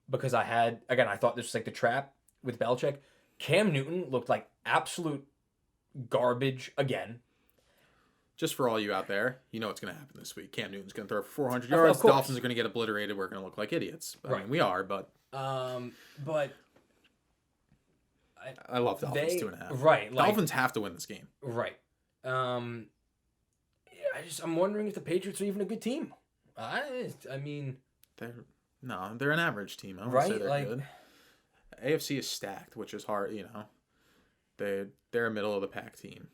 because I thought this was like the trap with Belichick. Cam Newton looked like absolute garbage again. Just for all you out there, you know what's going to happen this week. Cam Newton's going to throw for 400 yards. Dolphins are going to get obliterated. We're going to look like idiots. I mean, we are, but... But... I love Dolphins 2.5. Right. Dolphins have to win this game. Right. I'm wondering if the Patriots are even a good team. I mean... They're an average team. I wouldn't say they're good. AFC is stacked, which is hard, They're a middle of the pack team.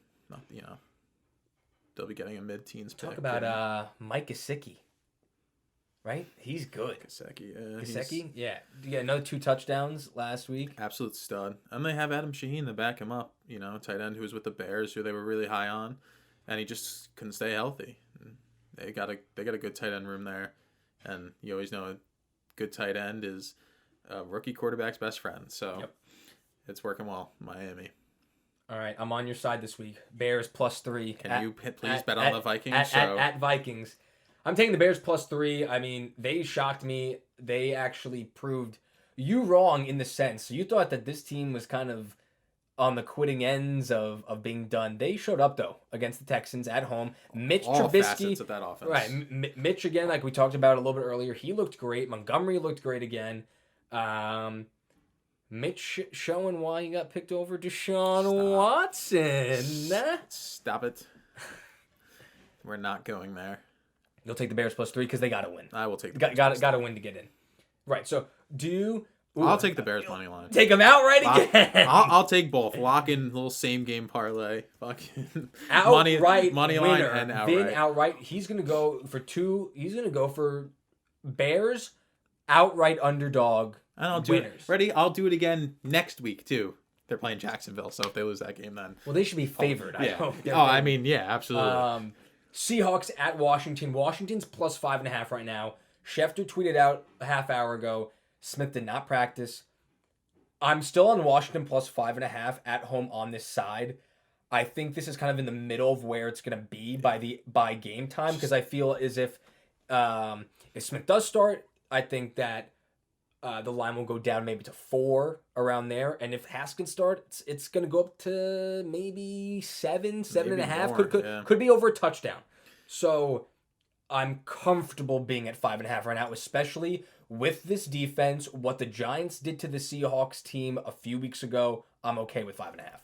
They'll be getting a mid-teens pick. Talk about Mike Gesicki. Right? He's good. Gesicki? Yeah. Another 2 touchdowns last week. Absolute stud. And they have Adam Shaheen to back him up, tight end who was with the Bears, who they were really high on, and he just couldn't stay healthy. They got a good tight end room there, and you always know a good tight end is a rookie quarterback's best friend. So It's working well, Miami. All right, I'm on your side this week. Bears +3. Can you please bet on the Vikings? At Vikings. I'm taking the Bears +3. I mean, they shocked me. They actually proved you wrong in the sense. You thought that this team was kind of on the quitting ends of being done. They showed up, though, against the Texans at home. Mitch all Trubisky. Facets of that offense. Right. Mitch, again, like we talked about a little bit earlier, he looked great. Montgomery looked great again. Mitch showing why he got picked over Deshaun Watson. Stop it. We're not going there. You'll take the Bears +3 because they got to win. I will take the Bears. Got to win to get in. Right. So I'll take the Bears money line. Take them outright again. I'll take both. Lock in little same game parlay. Fucking outright money winner. line and outright. Vin outright. He's gonna go for 2. He's gonna go for Bears outright underdog. And I'll do winners. it. Ready? I'll do it again next week too. They're playing Jacksonville, so if they lose that game, then well, they should be favored. Yeah. I hope. I mean, yeah, absolutely. Seahawks at Washington. Washington's +5.5 right now. Schefter tweeted out a half hour ago. Smith did not practice. I'm still on Washington +5.5 at home on this side. I think this is kind of in the middle of where it's going to be by game time because I feel as if Smith does start, I think that the line will go down maybe to 4 around there, and if Haskins starts, it's going to go up to maybe 7.5. Could be over a touchdown. So I'm comfortable being at 5.5 right now, especially with this defense. What the Giants did to the Seahawks team a few weeks ago, I'm okay with 5.5.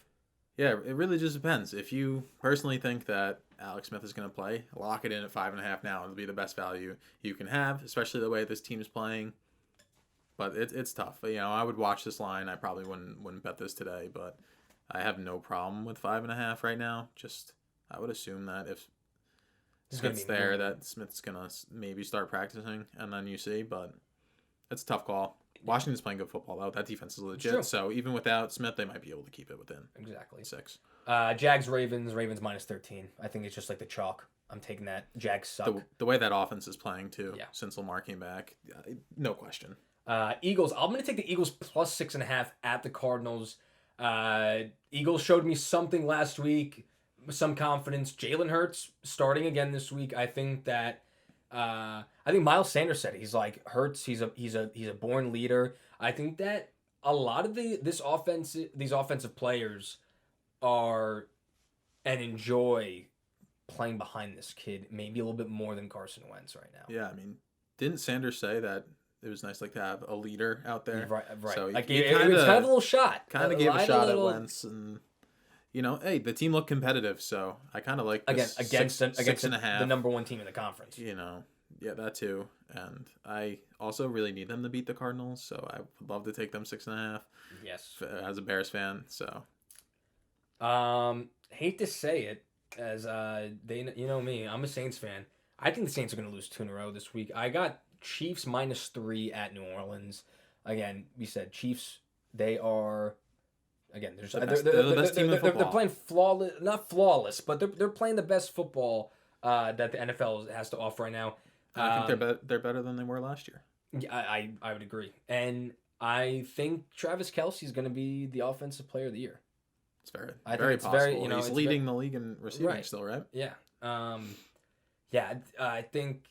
Yeah, it really just depends. If you personally think that Alex Smith is going to play, lock it in at 5.5 now. It'll be the best value you can have, especially the way this team is playing. But it's tough. I would watch this line. I probably wouldn't bet this today, but I have no problem with 5.5 right now. Just I would assume that if Smith's there, that Smith's gonna maybe start practicing, and then you see. But it's a tough call. Washington's playing good football though. That defense is legit. So even without Smith, they might be able to keep it within exactly 6. Jags Ravens -13. I think it's just like the chalk. I'm taking that. Jags suck. The way that offense is playing too. Yeah. Since Lamar came back, no question. Eagles. I'm going to take the Eagles +6.5 at the Cardinals. Eagles showed me something last week, some confidence. Jalen Hurts starting again this week. I think that Miles Sanders said it. He's like Hurts. He's a born leader. I think that a lot of these offensive players are and enjoy playing behind this kid maybe a little bit more than Carson Wentz right now. Yeah, I mean, didn't Sanders say that it was nice to have a leader out there? Right. So it was kind of a little shot. Kind of gave a shot at Wentz, and hey, the team looked competitive, so I kind of like this against 6.5. The number 1 team in the conference. Yeah, that too. And I also really need them to beat the Cardinals, so I would love to take them 6.5. Yes. As a Bears fan, so. Hate to say it, as me, I'm a Saints fan. I think the Saints are going to lose 2 in a row this week. I got Chiefs -3 at New Orleans. Again, we said Chiefs. They are, again, they're the best team in football. They're playing flawless, not flawless, but they're playing the best football that the NFL has to offer right now. I think they're better than they were last year. Yeah, I would agree, and I think Travis Kelce is going to be the offensive player of the year. It's very possible. He's leading the league in receiving right. still, right? Yeah. I think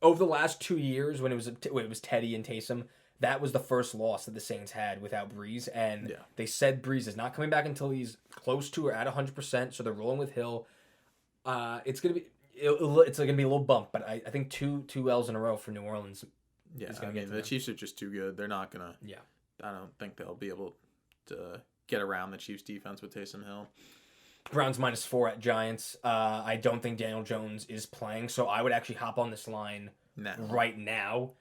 over the last 2 years when it was Teddy and Taysom, that was the first loss that the Saints had without Breeze, and they said Breeze is not coming back until he's close to or at 100%. So they're rolling with Hill. It's gonna be be a little bump, but I think two L's in a row for New Orleans. Yeah, the Chiefs are just too good. They're not gonna. Yeah, I don't think they'll be able to get around the Chiefs defense with Taysom Hill. Browns -4 at Giants. I don't think Daniel Jones is playing, so I would actually hop on this line right now.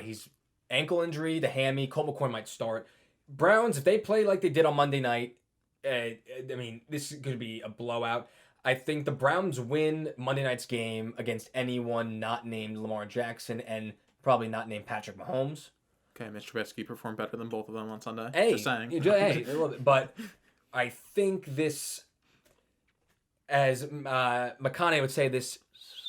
He's ankle injury, the hammy. Colt McCoy might start. Browns, if they play like they did on Monday night, this is going to be a blowout. I think the Browns win Monday night's game against anyone not named Lamar Jackson and probably not named Patrick Mahomes. Okay, Mitch Trubisky performed better than both of them on Sunday. Hey, just saying. But I think this, as McCann would say, this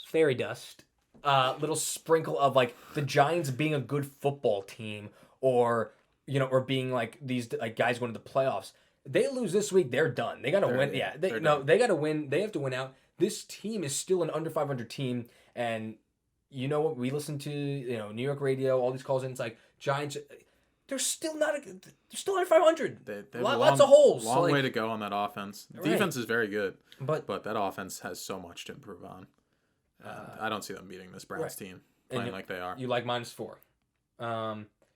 fairy dust, little sprinkle of like the Giants being a good football team, or being like these like guys going to the playoffs. They lose this week, they're done. They got to win. Yeah, they got to win. They have to win out. This team is still an under 500 team, and you know what? We listen to New York radio, all these calls, and it's like Giants. They're still not. They're still under 500. They have lots of holes. Long way to go on that offense. Right. Defense is very good, but that offense has so much to improve on. I don't see them beating this Browns team playing like they are. You like -4.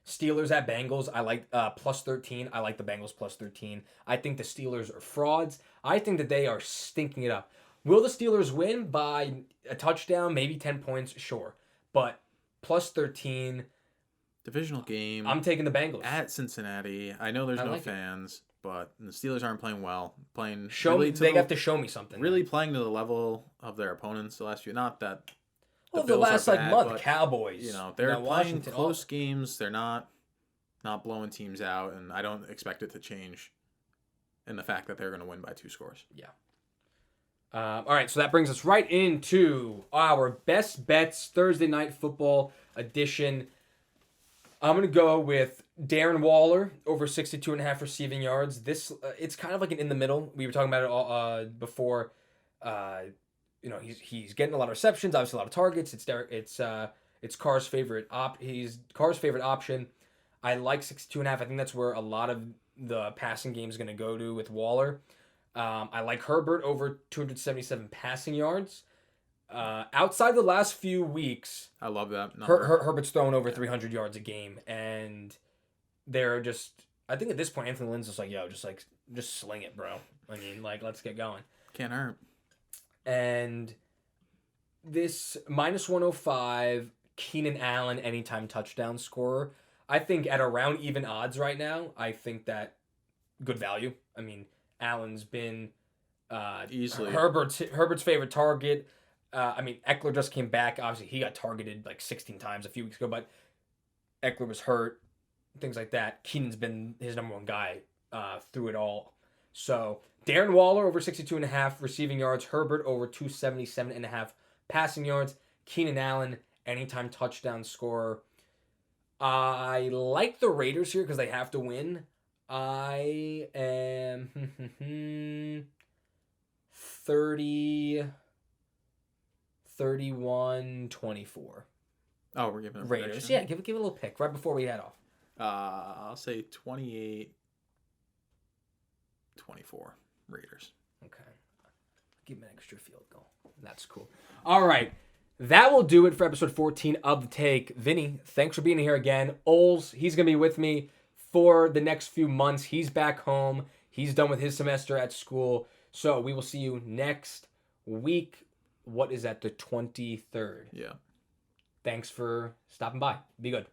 Steelers at Bengals. I like +13. I like the Bengals +13. I think the Steelers are frauds. I think that they are stinking it up. Will the Steelers win by a touchdown? Maybe 10 points? Sure. But +13. Divisional game. I'm taking the Bengals. At Cincinnati. I know there's no fans, but the Steelers aren't playing well. They have to show me something. Really playing to the level of their opponents the last few. Not that the last month, Cowboys. They're playing close games. They're not blowing teams out, and I don't expect it to change in the fact that they're going to win by 2 scores. Yeah. All right, so that brings us right into our best bets Thursday night football edition. I'm going to go with Darren Waller over 62.5 receiving yards. This it's kind of like an in the middle. We were talking about it all, before. He's getting a lot of receptions, obviously a lot of targets. It's Carr's favorite he's Carr's favorite option. I like 62.5. I think that's where a lot of the passing game is going to go to with Waller. I like Herbert over 277 passing yards. Outside the last few weeks, I love that number. Herbert's thrown over 300 yards a game, and they're just. I think at this point, Anthony Lynn's just like, just sling it, bro. I mean, let's get going. Can't hurt. And this -105 Keenan Allen anytime touchdown scorer, I think at around even odds right now. I think that good value. I mean, Allen's been easily Herbert's favorite target. Eckler just came back. Obviously, he got targeted 16 times a few weeks ago, but Eckler was hurt, things like that. Keenan's been his number one guy through it all. So Darren Waller over 62.5 receiving yards. Herbert over 277.5 passing yards. Keenan Allen anytime touchdown scorer. I like the Raiders here because they have to win. I am 31-24. Oh, we're giving a Raiders. prediction? Yeah, give a little pick right before we head off. I'll say 28-24 Raiders. Okay. Give him an extra field goal. That's cool. All right. That will do it for episode 14 of The Take. Vinny, thanks for being here again. Oles, he's going to be with me for the next few months. He's back home. He's done with his semester at school. So we will see you next week. What is that? The 23rd. Yeah. Thanks for stopping by. Be good.